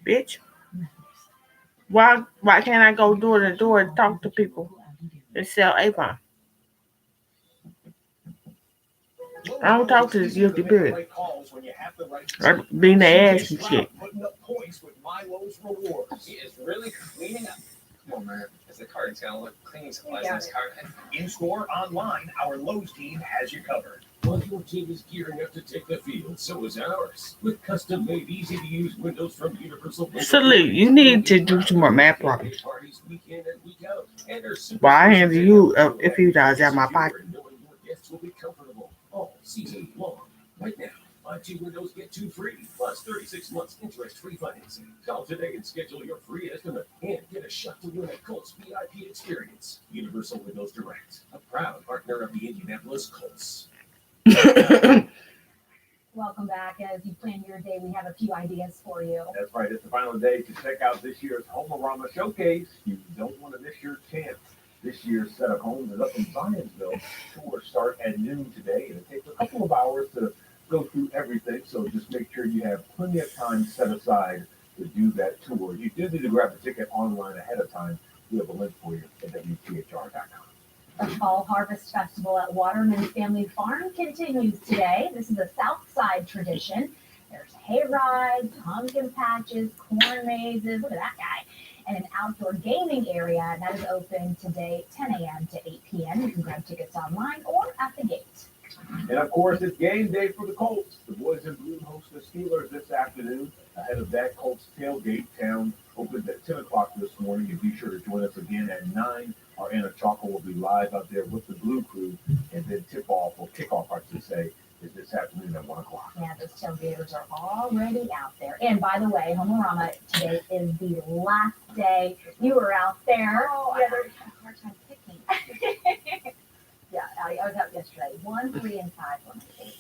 A: bitch. Why can't I go door to door and talk to people and sell Avon? I don't talk to the guilty period. I being their ass and shit.
K: Putting up points with Milo's rewards. He is really cleaning up. Come on, man. As the card's got to look cleaning supplies in his cart.
C: In store, online, our Lowe's team has you covered.
M: While your team is gearing up to take the field, so is ours. With custom-made, easy-to-use windows from Universal Windows.
A: Salute, you need to do some more math problems.
M: Parties week in and week out. And our super
A: Well, I hand you a few dollars out of my pocket.
M: knowing your guests will be comfortable all season long. Right now, buy 2 windows, get 2 free, plus 36 months interest-free financing. Call today and schedule your free estimate and get a shot to win a Colts VIP experience. Universal Windows Direct, a proud partner of the Indianapolis Colts.
B: Welcome welcome back. As you plan your day, we have a few ideas for you.
J: That's right. It's the final day to check out this year's Homerama Showcase. You don't want to miss your chance. This year's set of homes is up in Zionsville. Tours start at noon today, and it takes a couple of hours to go through everything. So just make sure you have plenty of time set aside to do that tour. You do need to grab a ticket online ahead of time. We have a link for you at WTHR.com.
B: The Fall Harvest Festival at Waterman Family Farm continues today. This is a South Side tradition. There's hay rides, pumpkin patches, corn mazes, look at that guy, and an outdoor gaming area, and that is open today, 10 a.m. to 8 p.m. You can grab tickets online or at the gate.
J: And of course, it's game day for the Colts. The boys in blue host the Steelers this afternoon. Ahead of that, Colts tailgate town opens at 10 o'clock this morning. And be sure to join us again at 9. Our Anna Chalker will be live out there with the Blue Crew. And then kickoff, I should say, is this afternoon at 1 o'clock.
B: Yeah, those tailgaters are already out there. And by the way, Homerama today is the last day you were out there. Oh, I had a hard time picking. Yeah, I was out yesterday. 1, 3, and 5 were my favorite.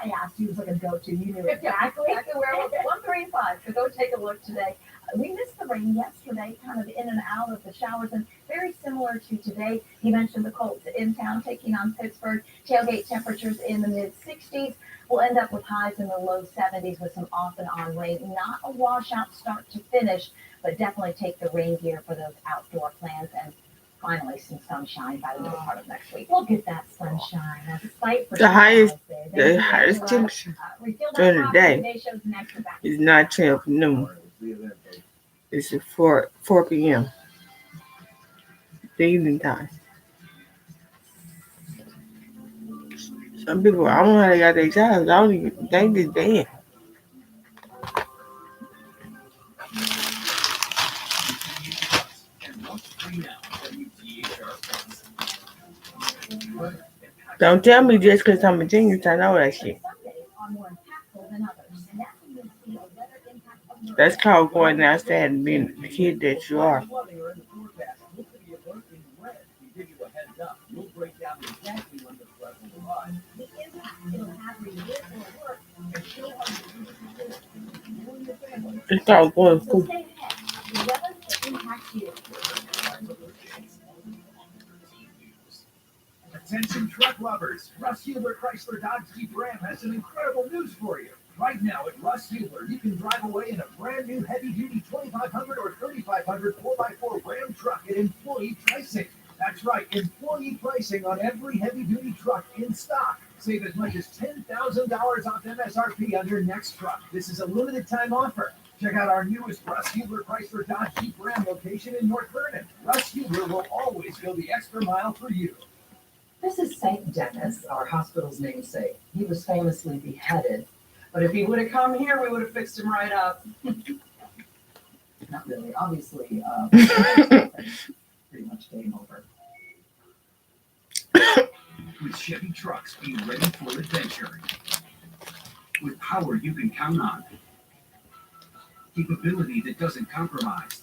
B: I asked you, was like a go-to. You knew exactly where it was. 1, 3, and 5. So go take a look today. We missed the rain yesterday, kind of in and out of the showers, and very similar to today. He mentioned the Colts in town taking on Pittsburgh. Tailgate temperatures in the mid-60s. We'll end up with highs in the low 70s with some off and on rain. Not a washout start to finish, but definitely take the rain gear for those outdoor plans. And finally, some sunshine by the middle part of next week. We'll get that sunshine. That's a sight for
A: The highest
B: temperature
A: during the day is not 10 noon. It's at 4 p.m. the evening time. Some people, I don't know how they got their jobs. I don't even think they're dead. Don't tell me just because I'm a genius, I know that shit. That's called going outside and being the kid that you are. It's called going to school.
C: Attention truck lovers, Russ Hubler Chrysler Dodge Jeep Ram has some incredible news for you. Right now at Russ Hubler, you can drive away in a brand new heavy-duty 2500 or 3500 4x4 Ram truck at employee pricing. That's right, employee pricing on every heavy-duty truck in stock. Save as much as $10,000 off MSRP on your next truck. This is a limited-time offer. Check out our newest Russ Hubler Chrysler Dodge Jeep Ram location in North Vernon. Russ Hubler will always go the extra mile for you.
H: This is St. Dennis, our hospital's namesake. He was famously beheaded, but if he would have come here, we would have fixed him right up. Not really, obviously, pretty much game over.
K: With Chevy trucks, be ready for adventure. With power you can count on. Capability that doesn't compromise.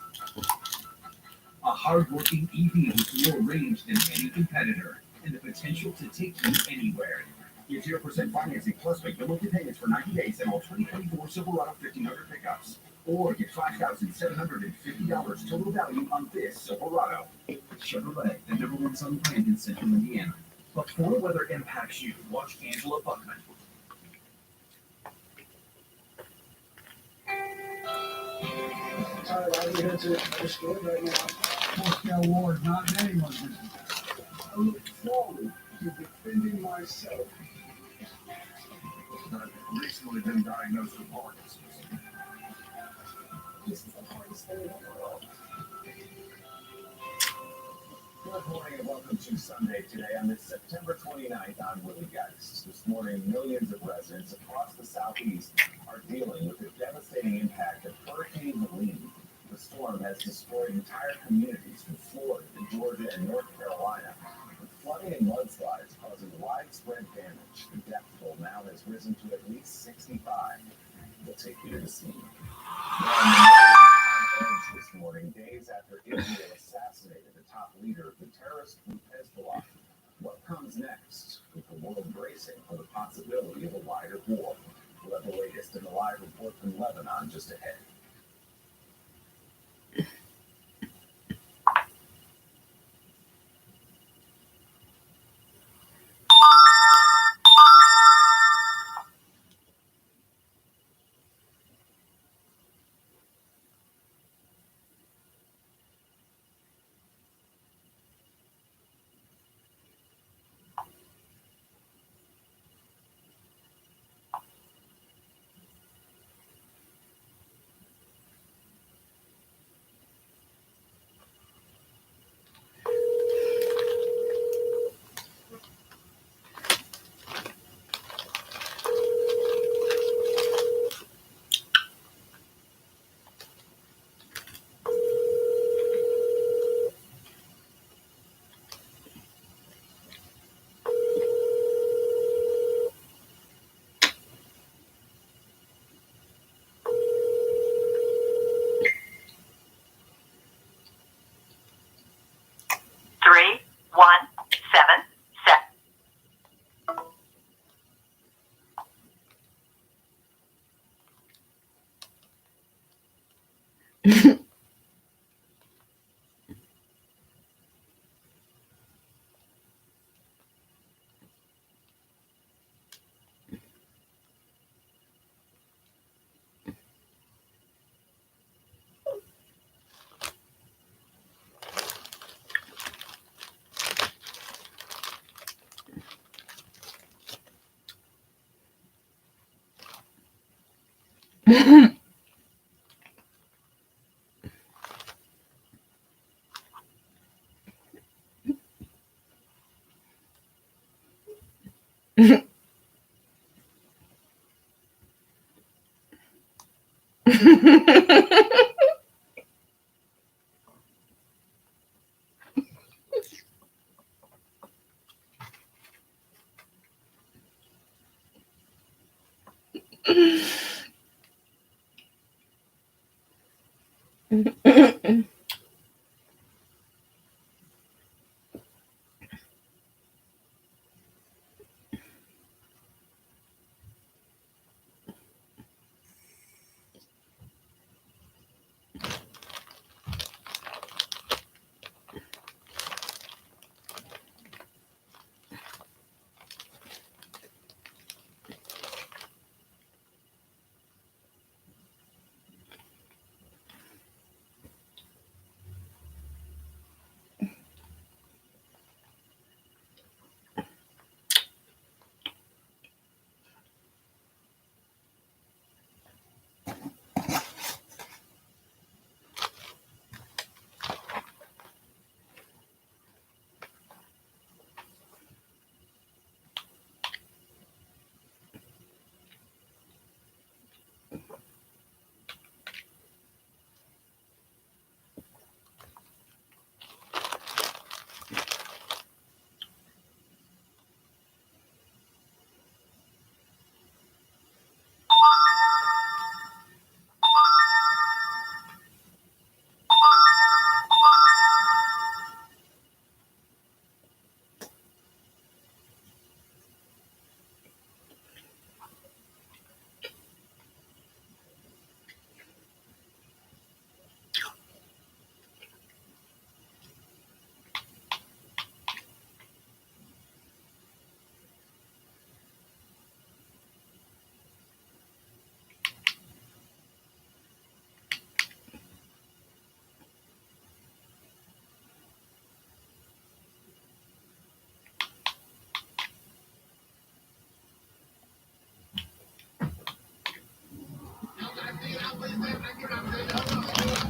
K: A hard-working EV with more range than any competitor. And the potential to take you anywhere. Get 0% financing plus make no monthly payments for 90 days and all 2024 Silverado 1500 pickups. Or get $5,750 total value on this Silverado. Chevrolet, the #1 selling brand in Central Indiana. Before weather impacts you, watch Angela Buckman.
C: Sorry, I get into the store right now. Moscow War is not in anyone's business. I look forward to defending myself.
L: I've recently been diagnosed with Parkinson's.
C: This is the hardest thing in the world.
F: Good morning and welcome to Sunday today on this September 29th. I'm Willie Geist. This morning, millions of residents across the Southeast are dealing with the devastating impact of Hurricane Helene. The storm has destroyed entire communities from Florida to Georgia and North Carolina, with flooding and mudslides causing widespread damage. The death toll now has risen to at least 65. We'll take you to the scene. This morning, days after Israel assassinated the top leader of the terrorist group Hezbollah. What comes next, with the world bracing for the possibility of a wider war?
K: and a live report from Lebanon just ahead.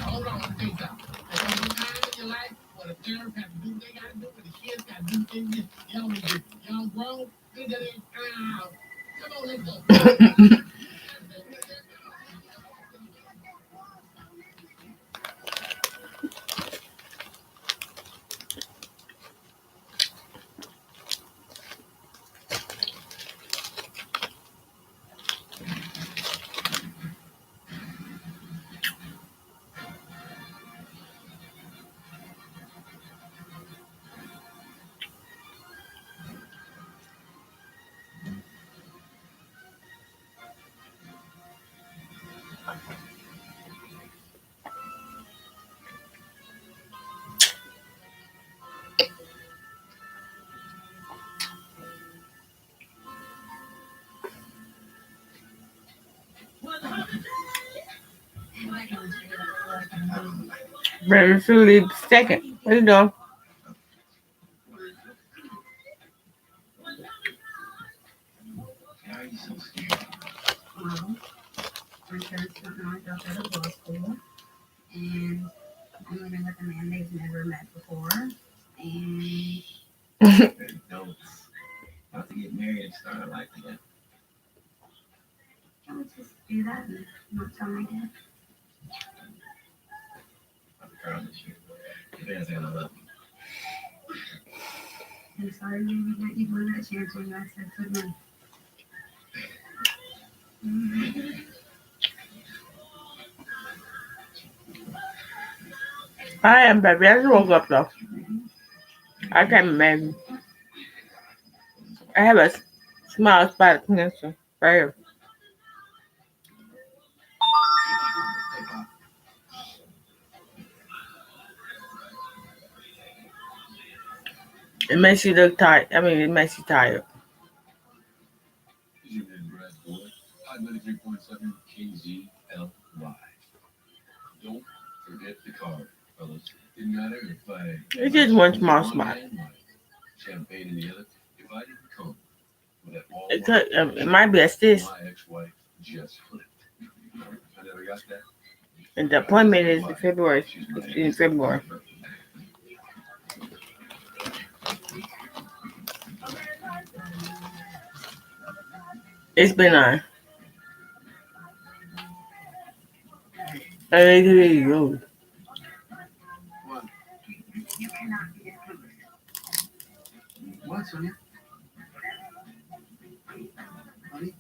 Q: Hold on, let me tell you something. There's gonna be times in your life where the parents have to do what they gotta do, and the kids gotta do things that y'all need to do. Y'all grown, think that it, come on, let's go.
A: Brandon Phillips second. What you doing?
D: Well, my parents don't know I dropped out of law school, and I'm living with a man they've never met before, and
K: Don't. About to get married and start a life together.
D: can we just do that and not tell my dad?
K: I promise you. Your dad's gonna love you.
D: I'm sorry, maybe that you blew that chance when I said good night.
A: I am, baby. I just woke up though. I can't imagine. I have a small spot of cancer right here. It makes you look tired. I mean, it makes you tired.
L: Is your name Brad Boyd? 593.7 KZLY. Don't forget the card, fellas. Didn't matter if I.
A: It's just one small spot.
L: Champagne in the other. If I didn't come with that wall,
A: It might be a cyst.
L: my ex-wife just flipped. I never got that.
A: And the appointment is in February. It's in February. It's been on. Hey, you.
D: You cannot be discovered.
K: What, Sonia? Honey?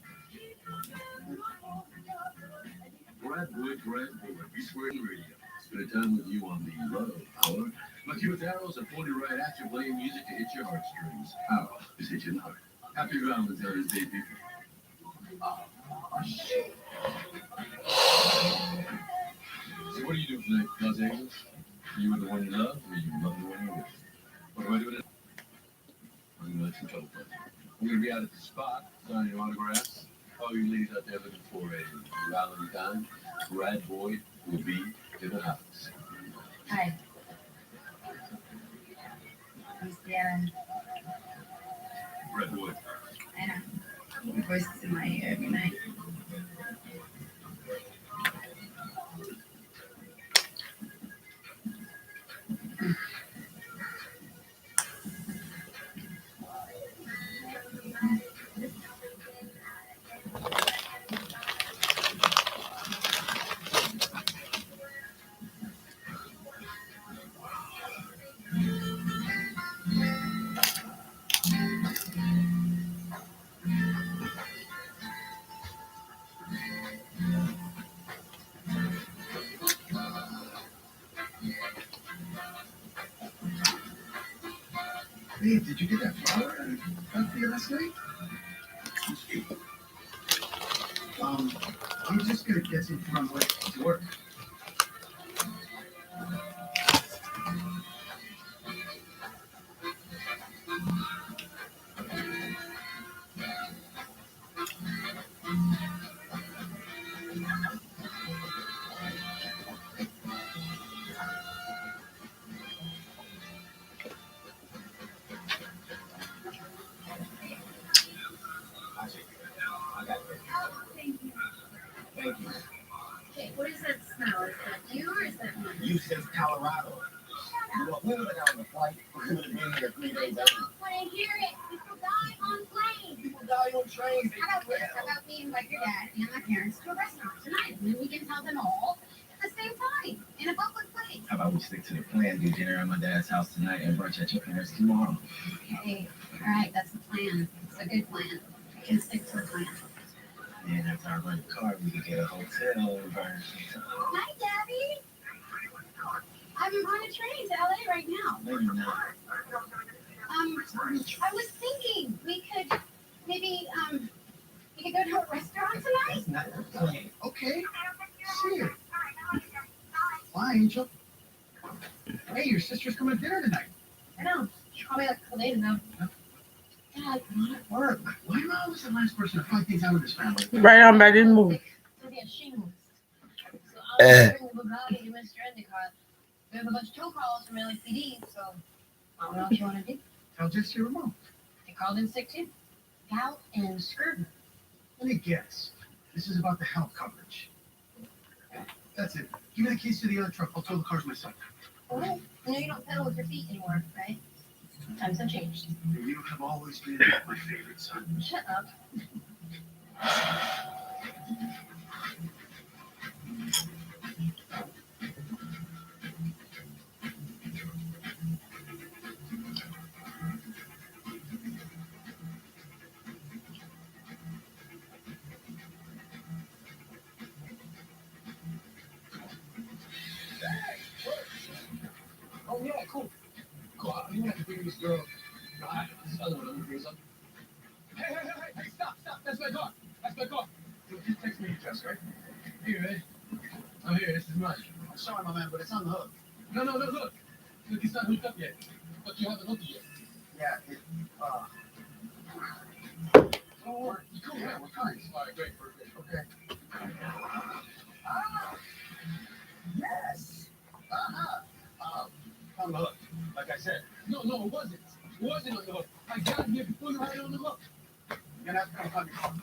L: Brad Boyd, we swear to radio. Spend time with you on the Love Hour. My cute arrows are pointed right at you, playing music to hit your heartstrings. How is hit your heart? Happy Valentine's Day, people. So what do you do tonight, Los Angeles? Are you with the one you love, or you love the one you're with? What do I do with it? I'm gonna let you trouble. We're gonna be out at the spot, signing autographs. All you ladies out there looking for a Valentine, Brad Boyd will be in the house.
D: Hi. I'm Deanna.
L: Brad Boyd.
D: I know. Your voice is in my ear every night.
K: Babe, did you get that flower out for you last night? I'm just gonna get some from work to work. Thank you.
D: Okay, what is that smell? Is that you or is that me?
K: You since Colorado. You know, we would have got on the flight. We would have been here 3 days
D: I don't want to hear it. People die on planes.
K: People die on trains.
D: How about this? How about me invite your dad and my parents to a restaurant tonight, and then we can tell them all at the same time in a public place.
K: How about we stick to the plan? Do dinner at my dad's house tonight and brunch at your parents tomorrow.
D: Okay, all right, that's the plan. It's a good plan. I can stick to the plan.
K: And after I rent a car, we can get a hotel and burn some time.
D: Hi, Daddy. I'm on a train to LA right now.
K: No, you're not.
D: I was thinking we could maybe we could go to a restaurant tonight.
K: That's not the plan. Okay. Shit. Why, Angel? Hey, your sister's coming to dinner tonight.
D: I know. She called me like a couple days ago.
K: Dad, I'm at work. Why am I always the last person to find things out in this family?
A: Right on by this movie.
D: It's gonna be a shameless. So I'll bring the Bugatti to Mr. Endicott. We have a bunch of tow calls from LAPD, so I don't know what you want to do.
C: Tell Jesse you're remote.
D: They called in sick too. Gout and scurvy.
C: Let me guess. This is about the health coverage. That's it. Give me the keys to the other truck. I'll tow the cars myself.
D: All right. I know you don't pedal with your feet anymore, right? Times have changed.
C: You have always been my favorite son.
D: Shut up.
C: Oh, yeah, cool. Cool. You have to bring this girl. This other one, I'm gonna bring some. Hey, stop. That's my car. Just text me your address, right? Here, man. Oh, here, this is mine. I'm sorry, my man, but it's on the hook. No, look. Look, it's not hooked up yet. But you haven't hooked it yet. Yeah, Oh, you cool, man. We're fine. All right, great, perfect. Okay. Yes! On the hook. Like I said. No, it wasn't. It wasn't on the hook. I got here before you had it on the hook. You're gonna have to come find your car.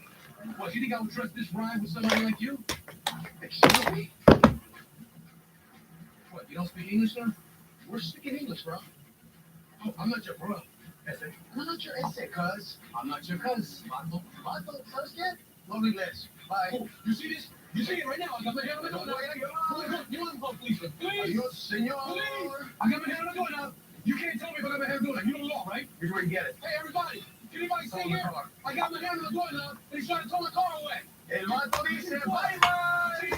C: What, you think I would trust this ride with somebody like you? Excuse me? What, you don't speak English, sir? We're speaking English, bro. Oh, I'm not your bro. Essay. I'm not your essay, cuz. I'm not your cuz. My fault, cuz, kid? Lonely less. Bye. Oh, you see this? You see it right now. I got my hand on the door now. You want to call police? Please. Adios, senor. Please. I got my hand on the door now. You can't tell me if I got my hand on the door now. You know the law, right? Here's where you get it. Hey, everybody. Can anybody see here? I got my hand on the door now, and he's trying to tow my car away. El vato dice, bye-bye. Hey,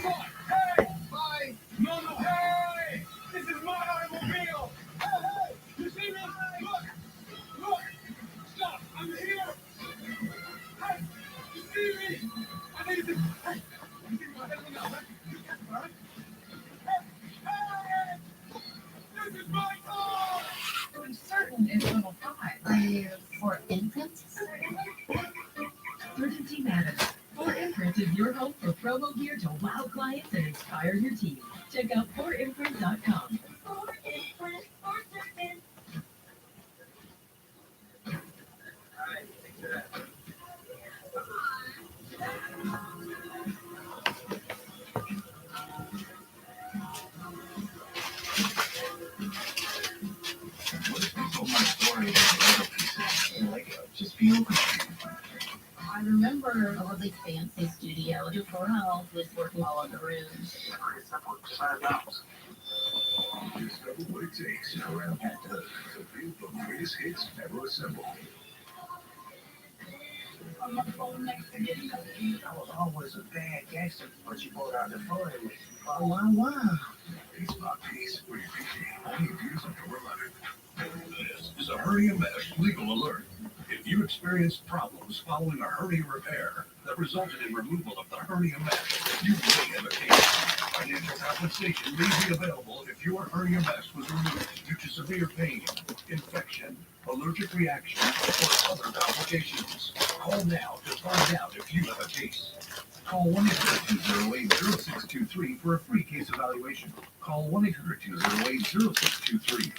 C: bye. No, hey. This is my automobile. Hey. You see me? Look. Stop. I'm here. Hey. You see me? I need to. Hey. You see my head on the ground, right? You got it, all right? Hey. This is my car.
H: I'm certain it's level 5. For infants? Urgency matters. For Imprint is your home for promo gear to wow clients and inspire your team. Check out forimprint.com.
D: I remember a really fancy studio. Before I was working all of the rooms.
L: Discover what it takes around that to build the greatest hits ever assembled.
C: I was always a bad gangster, but you brought out the fun. Oh, wow.
L: Piece by piece, we're only abuse October 11th. This is a hernia mesh legal alert. If you experienced problems following a hernia repair that resulted in removal of the hernia mesh, you may have a case. Financial compensation may be available if your hernia mesh was removed due to severe pain, infection, allergic reaction, or other complications. Call now to find out if you have a case. Call 1-800-208-0623 for a free case evaluation. Call 1-800-208-0623.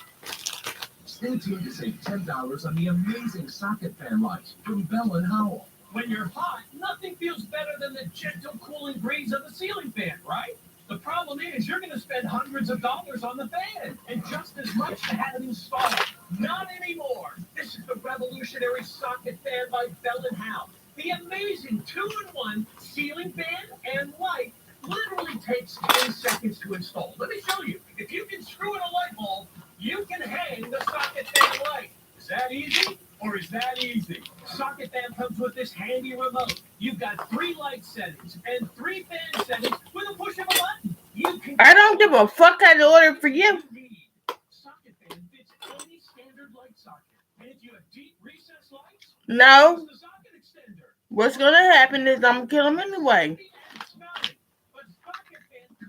K: Stay tuned to save $10 on the amazing socket fan lights from Bell & Howell.
E: When you're hot, nothing feels better than the gentle cooling breeze of the ceiling fan, right? The problem is you're going to spend hundreds of dollars on the fan and just as much to have it installed. Not anymore. This is the revolutionary socket fan by Bell & Howell. The amazing 2-in-1 ceiling fan and light literally takes 10 seconds to install. Let me show you. If you can screw in a light bulb, you can hang the socket fan light. Is that easy? Or is that easy? Socket fan comes with this handy remote. You've got 3 light settings and 3 fan settings with a push of a button. You can.
A: I don't give a fuck how to order for you.
E: Socket fan fits any standard light socket. And if you have deep recessed lights,
A: No.
E: use the socket extender.
A: What's gonna happen is I'm gonna kill him anyway.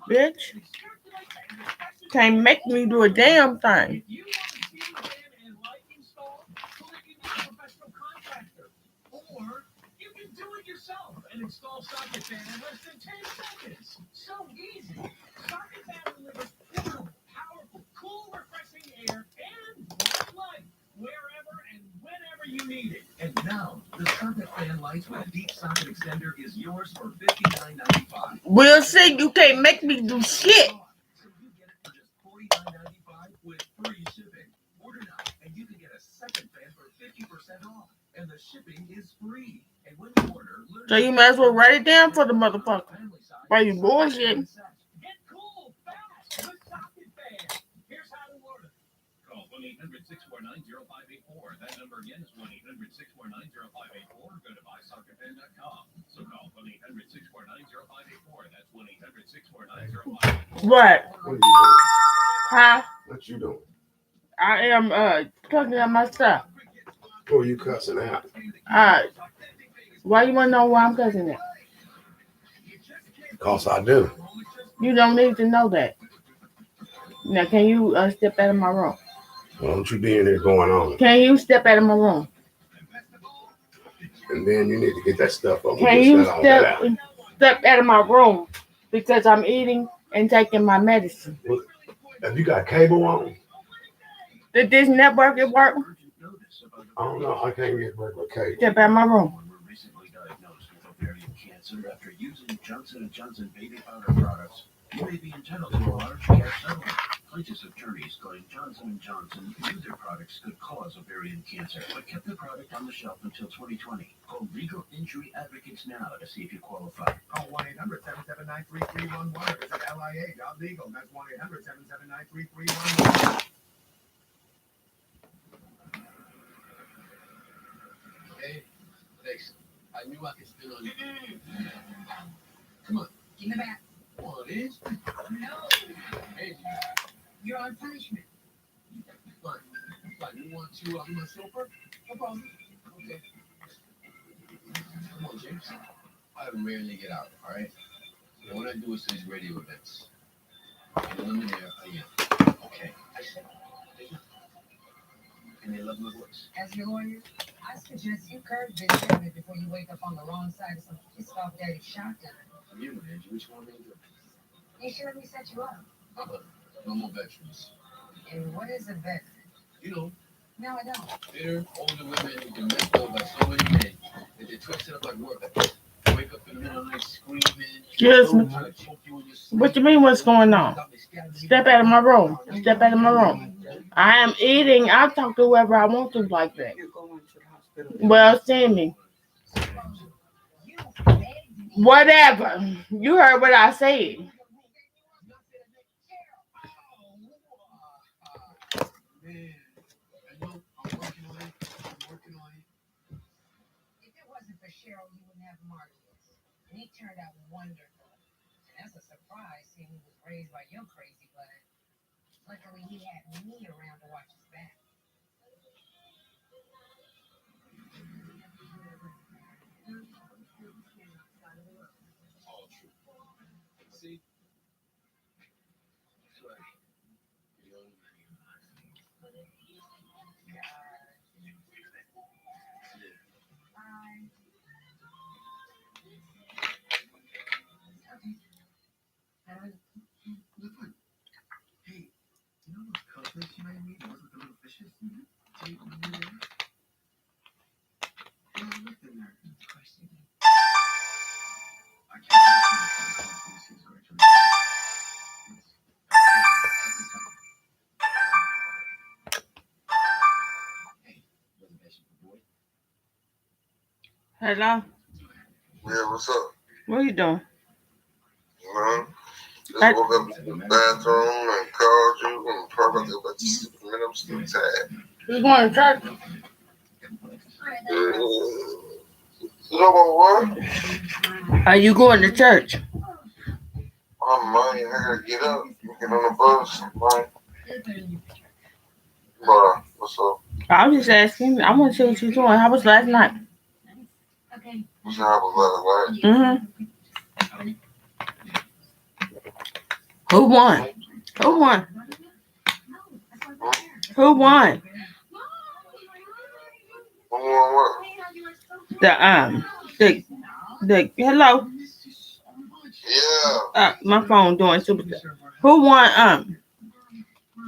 A: Bitch. Can't make me do a damn thing.
E: If you want a ceiling fan and light installed, so that you need a professional contractor. Or you can do it yourself and install socket fan in less than 10 seconds. So easy. Socket fan delivers portable, powerful,
C: stores for $59.95.
A: We'll see. You can't make me do shit.
C: So you get it for just $49.95 with free shipping. Order now, and you can get a second fan for 50% off. And the shipping is free. And when you order,
A: So you might as well write it down for the motherfucker. Why you bullshitting?
E: Get cool fast with Socket Fan. Here's how to order. Call 1-800-649-0584. That number again is 1-800-649-0584. Go to buysocketfan.com. So call 1-800-649-0584. That's 1-800-649-0584.
A: What?
N: What are you doing?
A: Huh?
N: What you doing?
A: I am cooking up my stuff.
N: Who are you cussing out?
A: Why you want to know why I'm cussing it?
N: Because I do.
A: You don't need to know that. Now, can you step out of my room?
N: Why don't you be in there going on?
A: Can you step out of my room?
N: And then you need to get that stuff up.
A: Can you step out of my room? Because I'm eating and taking my medicine.
N: Have you got cable on?
A: Did this network work?
N: I don't know. I can't get regular cable.
A: Step out of my room.
C: recently diagnosed with ovarian cancer after using Johnson & Johnson baby powder products. You may be entitled to a large cash settlement. Plaintiffs' attorneys claim Johnson & Johnson knew their products could cause ovarian cancer, but kept the product on the shelf until 2020. Call Legal Injury Advocates now to see if you qualify.
Q: Call 1-800-779-3311 or visit LIA.legal. That's 1-800-779-3311.
P: Hey, thanks. I knew I could spin on you. Come on.
D: Give me back.
P: Come on, Liz.
D: No.
P: Hey,
D: You're on punishment.
P: fine. Fine. You want to be my chauffeur? No problem. Okay. Come on, James. I rarely get out, all right? And what I do is these radio events. And when I'm there, I am. Okay. I said, and they love my voice.
D: As your lawyer, I suggest you curb this habit before you wake up on the wrong side of some pissed off daddy shotgun.
P: You, Angie, which one are you doing?
D: You sure let me set you up?
P: No more veterans.
D: And what is a veteran?
P: You know,
D: No, I don't.
P: bitter, older women who've been messed up by so many men that they're twisted up like workers. Wake up in the middle of the night screaming.
A: Excuse me. What you mean what's going on? Step out of my room. Step out of my room. I am eating. I'll talk to whoever I want to like that. Well, send me. Whatever. You heard what I said.
D: If it wasn't for Cheryl, you wouldn't have Marcus. And he turned out wonderful. And that's a surprise, seeing he was raised by your crazy blood. Luckily, he had me around to watch his back.
P: All true. See? That's right. Young
C: Hey, you know those cutlets you made me? The ones with the little fishes? See, when you're there? Yeah, I looked in there. Of course you did. I can't wait to see this correction. Hey, reservation for boy.
A: Hello?
W: Yeah, what's up?
A: What are you doing?
W: Just woke up in the bathroom and called you and probably about to go back to sleep in a minute. I'm still tired.
A: You going to church?
W: You know what?
A: Are you going to church?
W: I'm money. I gotta get up, get on the bus. Right? What's up?
A: I was just asking. I want to see what you're doing. How was last night?
W: What's up? Was
A: Mm-hmm. Who won? Who won? Who won?
W: Who won what?
A: The hello.
W: Yeah.
A: My phone doing super stuff. Who won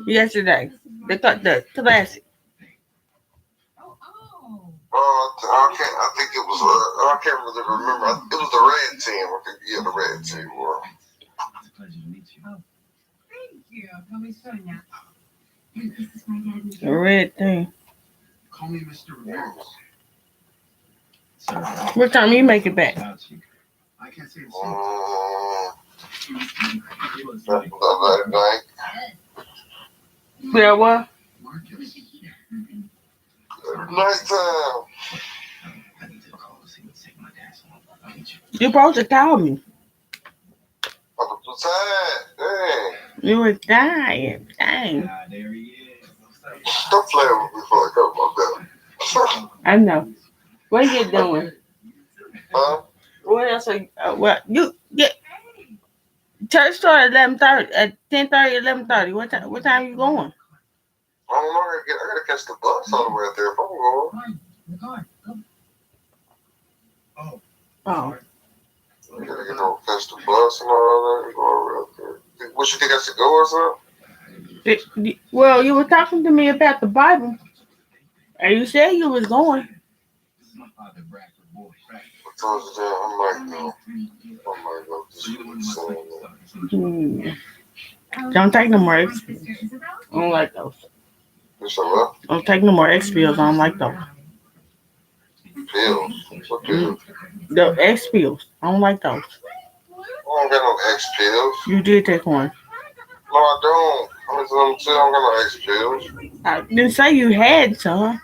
A: yesterday? The classic.
W: I think it was. I can't really remember. It was the red team. I think the red team were.
D: It's a pleasure to meet you. Oh, thank you. How are you doing now? And this is my dad.
A: The red thing.
P: Call me Mr. Rivera.
A: What time you make it back?
P: I can't say the
W: That night.
A: Yeah, what?
P: Marcus.
W: Nice time.
P: I need to call to see what's taking my dad's home. I'll meet you.
A: You supposed to call me.
W: I'm tired. Dang.
A: You was dying. Dang.
P: Ah, there he is.
W: Stop playing with me before I come up there.
A: I know. What you doing?
W: Huh?
A: What else are you, what you get? Church started at 11:30, at 10:30, 11:30. What time you going?
W: I don't know. I gotta catch the bus all the way out there if I'm going.
D: The car. Go.
W: I
A: Oh.
W: gotta catch the bus and all that. Go over out there. What you think I should go or something?
A: Well, you were talking to me about the Bible, and you said you was going.
P: This is my father, Bradford Boy.
W: I told you that I might go. I might go.
P: So you want my
A: Don't take no more X pills. I don't like those.
W: You said what?
A: Don't take no more X pills. I don't like those.
W: Pills? What pills?
A: The X pills. I don't like those.
W: I don't got no X pills.
A: You did take one.
W: No, I don't. I'm just gonna tell you I don't got no X pills.
A: I didn't say you had some.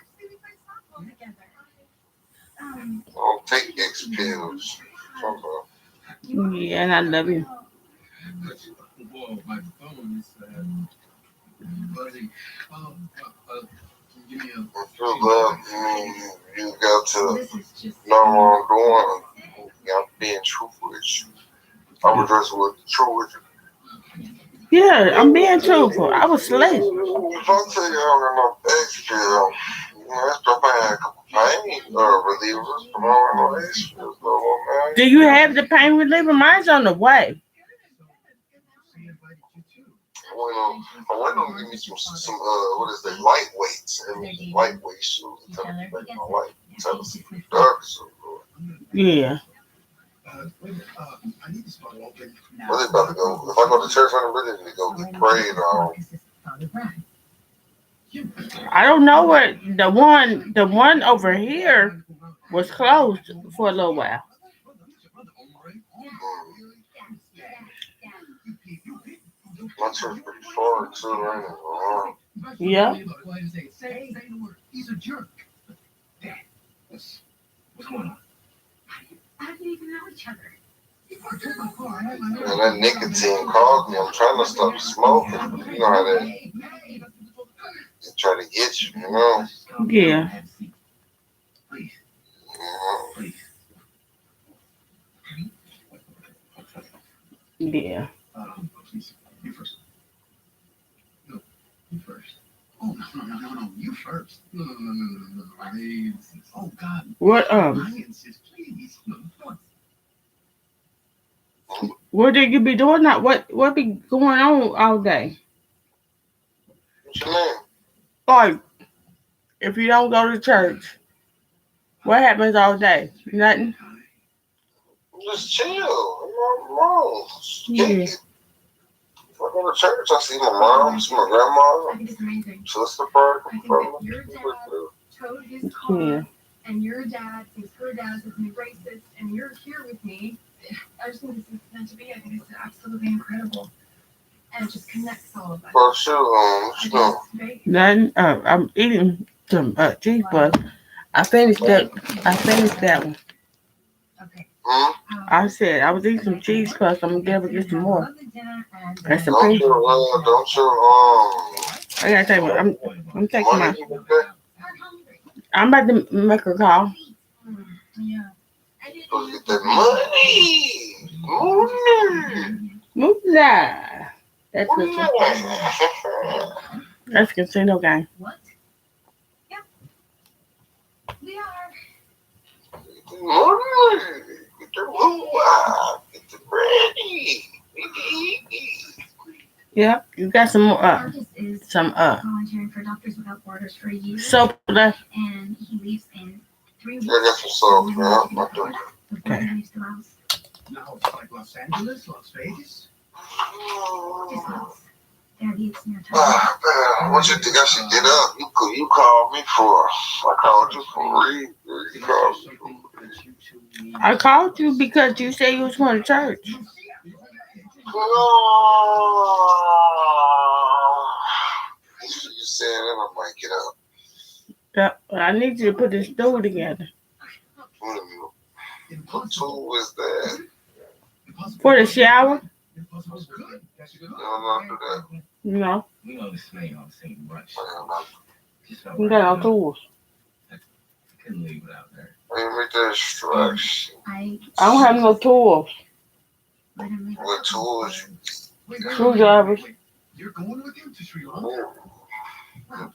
W: I don't take X pills.
A: Yeah, and I love you.
P: Whoa, my phone is buzzing. Give me a.
W: I feel that you got to know what I'm doing. I'm being truthful with you. I'm addressing with true with you.
A: Yeah, I'm being truthful. I was asleep.
W: If I tell you I don't got no X pills, that's if I had a couple pain relievers, but I don't got no X pills, no, man.
A: Do you have the pain reliever? Mine's on the way.
W: I went on to give me some what is that, lightweights and lightweight shoes and tell me to make my light. Tell us dark shoes.
A: Yeah.
W: I need to start open. Really about to go. If I go to church, I really need to go get prayed on.
A: I don't know what the one over here was closed for a little while.
W: My church pretty far too, right?
A: Yeah.
P: He's a jerk. Dad, what's going on?
D: How do you even know each other?
W: And that nicotine called me. I'm trying to stop smoking. You know how they try to get you, you know?
A: Yeah. Yeah.
P: Please, you first. No, you first. Oh, no. You first. No. Please. Oh, God.
A: What
P: Please.
A: What did you be doing? What be going on all day?
W: What you mean?
A: Like, if you don't go to church, what happens all day? Nothing.
W: Just chill. I'm wrong.
A: Yeah.
W: If I go to church, I see my mom, see my grandma, sister, brother.
B: Your dad towed his car,
A: Yeah.
B: and your dad thinks her dad is a racist, and you're here with me. I just think this is meant to be. I think it's absolutely incredible, and it just connects all of us.
W: For sure, what you doing?
A: Nothing. I'm eating some cheese buzz. I finished that one.
B: Okay.
W: Hmm?
A: I said I was eating some cheese puffs. I'm gonna get some more. That's some
W: Don't
A: pizza.
W: you,
A: I gotta take my. I'm taking my.
W: money, okay?
A: I'm about to make a call.
B: Yeah.
W: Go get that money.
A: Moolah. That's a casino game.
B: What? Yeah. We are.
W: Money. Get the moolah. Get the bready.
A: Yep, you got some more.
B: Marcus is
A: Some
B: volunteering for Doctors Without Borders for a year.
A: soap left.
B: And he leaves in
W: I got some sauce, man. My turn.
A: Okay.
C: Now it's like Los Angeles, Las Vegas.
W: What you think I should get up? You called me for. I called you for a reason. You called me for a reason.
A: I called you because you said you was going to church.
W: You said that I might get up.
A: Yeah, I need you to put this stool together.
W: What tool is that?
A: For the shower?
W: No, not do that.
A: No.
K: We know this ain't on the same bunch.
A: You got no tools.
K: I couldn't leave without her.
W: I didn't make that instruction.
A: I don't have no tools.
W: What tools?
A: Screwdrivers.
C: You're going with him to Sri Lanka?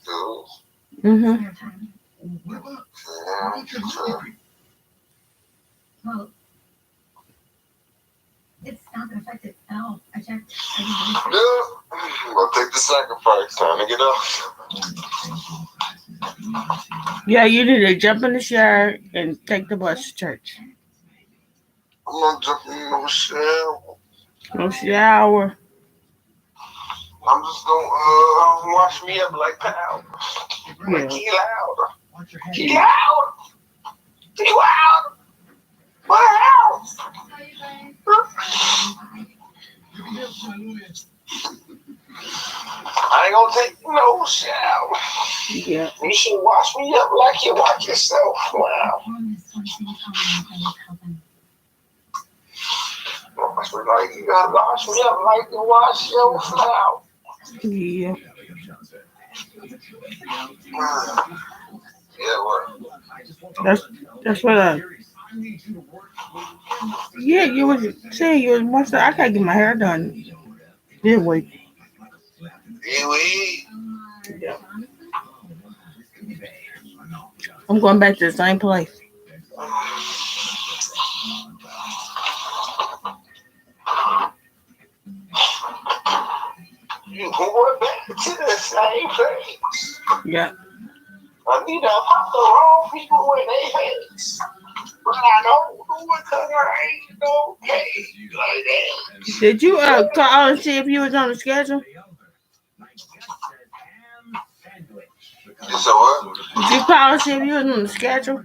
W: Tools.
A: Mm-hmm.
C: What about
B: Well, it's not gonna affect it at all. I checked.
W: I'll take the sacrifice. Time to get up.
A: Yeah, you need to jump in the shower and take the bus to church.
W: I'm not jumping in no shower.
A: No shower.
W: I'm just gonna wash me up like Pow.
A: Yeah.
W: Like he loud. He loud. He loud. My house. I ain't gonna take no shower.
A: Yeah.
W: You should wash me up like you wash yourself. Wow. Like you gotta wash me up like you wash yourself now.
A: Yeah.
W: Yeah, what?
A: That's what yeah, you was saying you was once I gotta get my hair done. Didn't we? Yeah. I'm going back to the same place.
W: You going back to the same place?
A: Yeah.
W: I need to pop the wrong people in their heads. But I don't do it because I ain't no case like that.
A: Did you call and see if you was on the schedule?
W: You said what?
A: Did you call and see if you was on the schedule?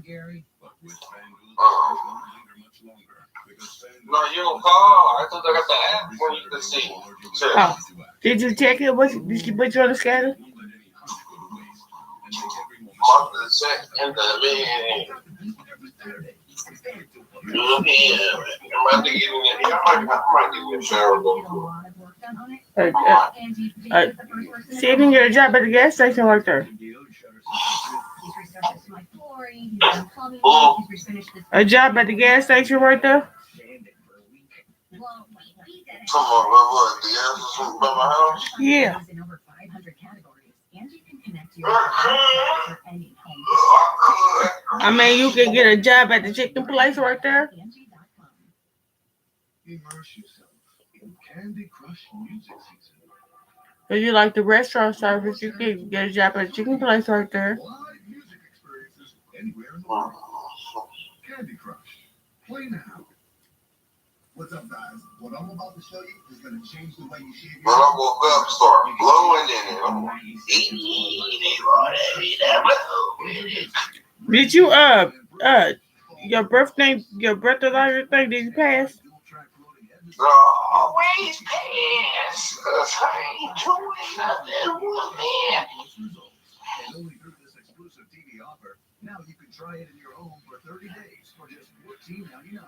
W: No, you don't call. I thought I got the app where you can see. Sure.
A: Oh. Did you check it? Did you put you on the schedule?
W: And the man. Look here. I might get in the shower.
A: See if you can get a job at the gas station right there. A job at the gas station right there?
W: Come on, what? The gas is by my house?
A: Yeah. I mean, you can get a job at the chicken place right there.
C: immerse yourself in Candy Crush music season?
A: If you like the restaurant service, you can get a job at the chicken place right there.
C: Live music experiences anywhere in the world. Candy Crush. Play now. What's up, guys? What I'm about to show you is going to change the way you shave your
W: When I woke up, start blowing in it. I'm
A: Did you your birthday thing, did you pass?
W: always pass. Cause I ain't doing nothing with it.
C: And only through this exclusive TV offer, now you can try it in your home for 30 days for just $14.99.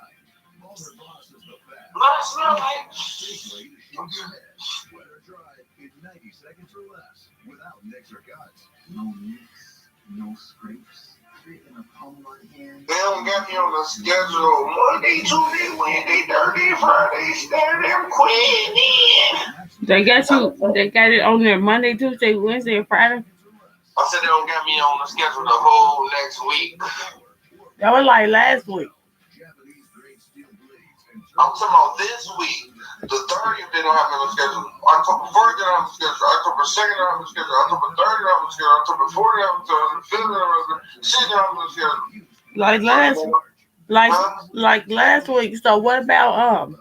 C: Walter Boss is the best.
W: Last night.
C: Safely to shave your head, wet or dry, in 90 seconds or less, without nicks or cuts.
P: No nicks, no scrapes. Straight in the palm of my hand.
W: They don't got me on the schedule Monday, Tuesday, Wednesday, Thursday, Friday, Saturday. I'm quitting in.
A: They got it on there Monday, Tuesday, Wednesday, and Friday.
W: I said they don't got me on the schedule the whole next week.
A: That was like last week.
W: I'm talking about this week. The 30th, they don't have me on the schedule. October 1st, they don't have the schedule. October 2nd, they don't have the schedule. October 3rd, they don't have the schedule. October 4th, they don't have the schedule. 5th, they don't have the schedule. 6th, they don't have the schedule.
A: Like last week. So what about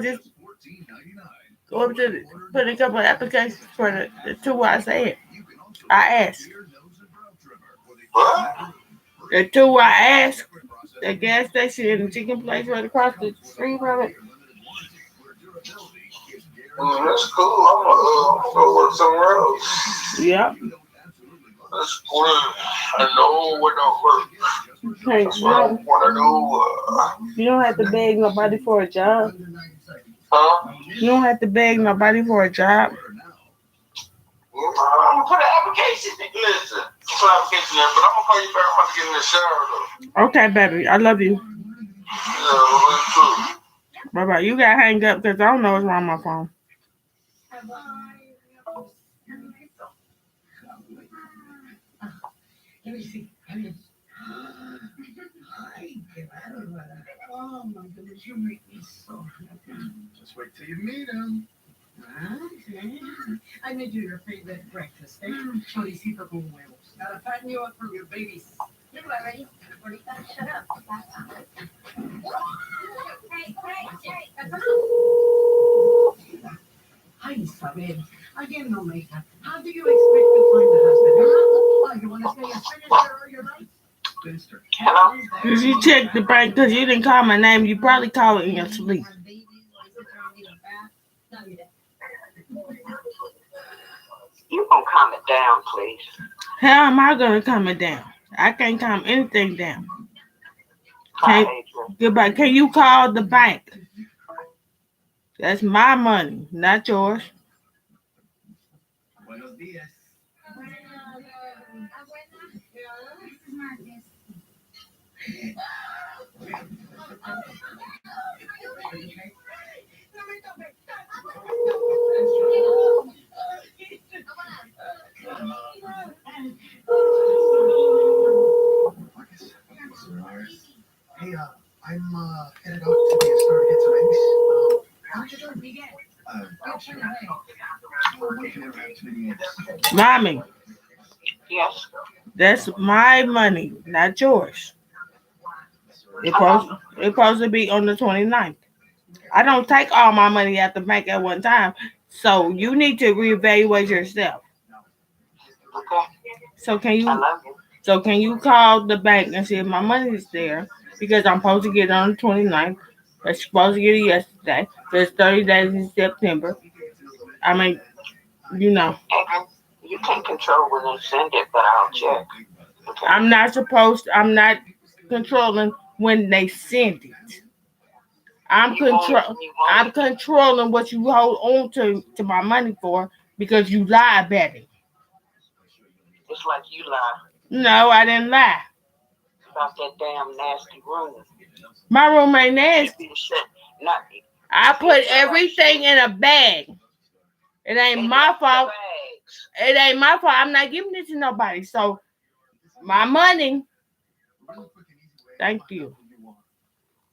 A: just go up to put a couple of applications for the two I said. I asked. The two I asked, the gas station and the chicken place right across the street from it.
W: That's cool. I'm gonna go work somewhere else.
A: Yep.
W: That's what I know what don't work. That's what I want to do.
A: You don't have to beg nobody for a job.
W: Huh?
A: You don't have to beg nobody for a job.
W: I'm gonna put an application. Listen, put an application in, but I'm gonna call you back. I'm about to get in the shower though.
A: Okay, baby. I love you.
W: Yeah,
A: Bye bye. You gotta hang up because I don't know what's wrong with my phone.
Q: Let me see. Oh my goodness, you make me so happy.
P: Just wait till you meet him.
D: I made you your favorite breakfast, eh? Choricito con huevos. Gotta fatten you up from your babies. You're ready. Shut up. Hi, Isabel. Again, no makeup. How do you expect to find a husband? Why, you want to stay a senator all your life?
A: Did you check the bank? Because you didn't call my name. You probably called it in your sleep.
O: You gonna calm it down, please?
A: How am I gonna calm it down? I can't calm anything down. Goodbye. Can you call the bank? That's my money, not yours.
P: Buenos días. Hey, I'm headed out to the store to get some eggs. How'd you doing? We can never have too many eggs.
A: Mommy,
O: Yes.
A: that's my money, not yours. It's supposed to be on the 29th. I don't take all my money out the bank at one time. So you need to reevaluate yourself.
O: Okay.
A: So can
O: I love you.
A: can you call the bank and see if my money is there? Because I'm supposed to get it on the 29th. I'm supposed to get it yesterday. There's 30 days in September. I mean, you know.
O: You can't control when they send it, but I'll check. Okay.
A: I'm not controlling when they send it. I'm controlling what you hold on to my money for because you lie about it.
O: It's like you lie
A: No, I didn't lie.
O: about that damn nasty room.
A: My room ain't nasty.
O: Not,
A: I put everything in a bag. It ain't my fault. It ain't my fault. I'm not giving it to nobody. So my money. Thank you.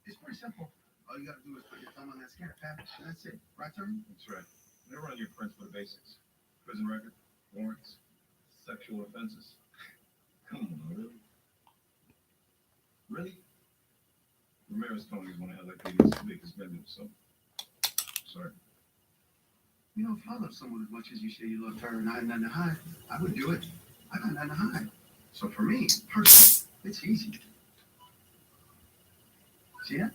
P: It's pretty simple. All you gotta do is put your thumb on that scanner pad, and that's it. Right, Turner?
F: That's right. They run your prints for the basics. Prison record, warrants, sexual offenses. Come on, really? Really? Ramirez told me he's one of LAPD's biggest vendors, so sorry.
P: You know, if I love someone as much as you say you love her and I had nothing to hide, I would do it. I got nothing to hide. So for me, personally, it's easy. See that?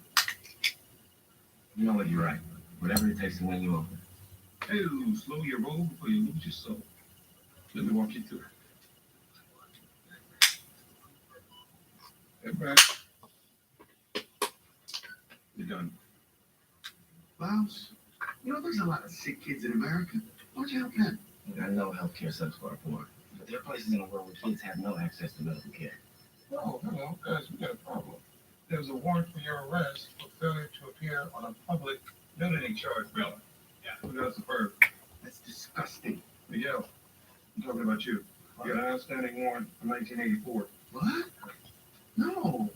F: You know what, you're right. Whatever it takes to win you over. Hey, slow your roll before you lose your soul. Let me walk you through it. Hey, Brad. You're done.
P: Miles, you know, there's a lot of sick kids in America. Why don't you help them?
K: I know healthcare sucks for our poor, but there are places in the world where kids have no access to medical care.
F: Oh, hello, guys, we got a problem. There's a warrant for your arrest for failure to appear on a public nudity charge, Bill. Yeah, look at us, superb.
P: That's disgusting.
F: Miguel, I'm talking about you. You got an outstanding warrant from 1984.
P: What? No.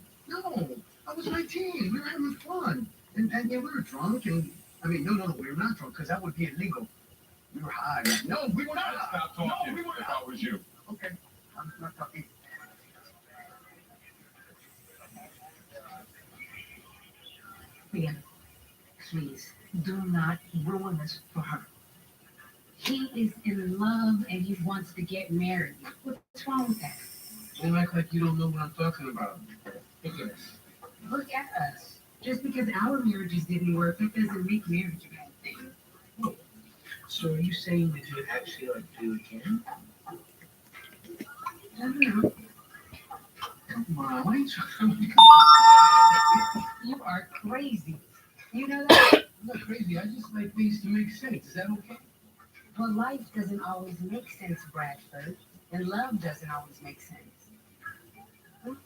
P: I was 19. We were having fun. And yeah, we were drunk. And I mean, no, we were not drunk because that would be illegal. We were were high. No, we were not high.
L: Stop talking.
P: No, we were
L: If I was you.
P: Okay, I'm not talking.
D: Brianna, please do not ruin this for her. He is in love and he wants to get married. What's wrong with that?
P: Don't act like you don't know what I'm talking about. Look at us.
D: Look at us. Just because our marriages didn't work, that doesn't make marriage a bad thing.
P: So are you saying that you'd actually like to do it again?
D: I don't know.
P: Come on, why are you trying?
D: You are crazy. You know that?
P: I'm not crazy. I just like things to make sense. Is that okay?
D: Well, life doesn't always make sense, Bradford. And love doesn't always make sense.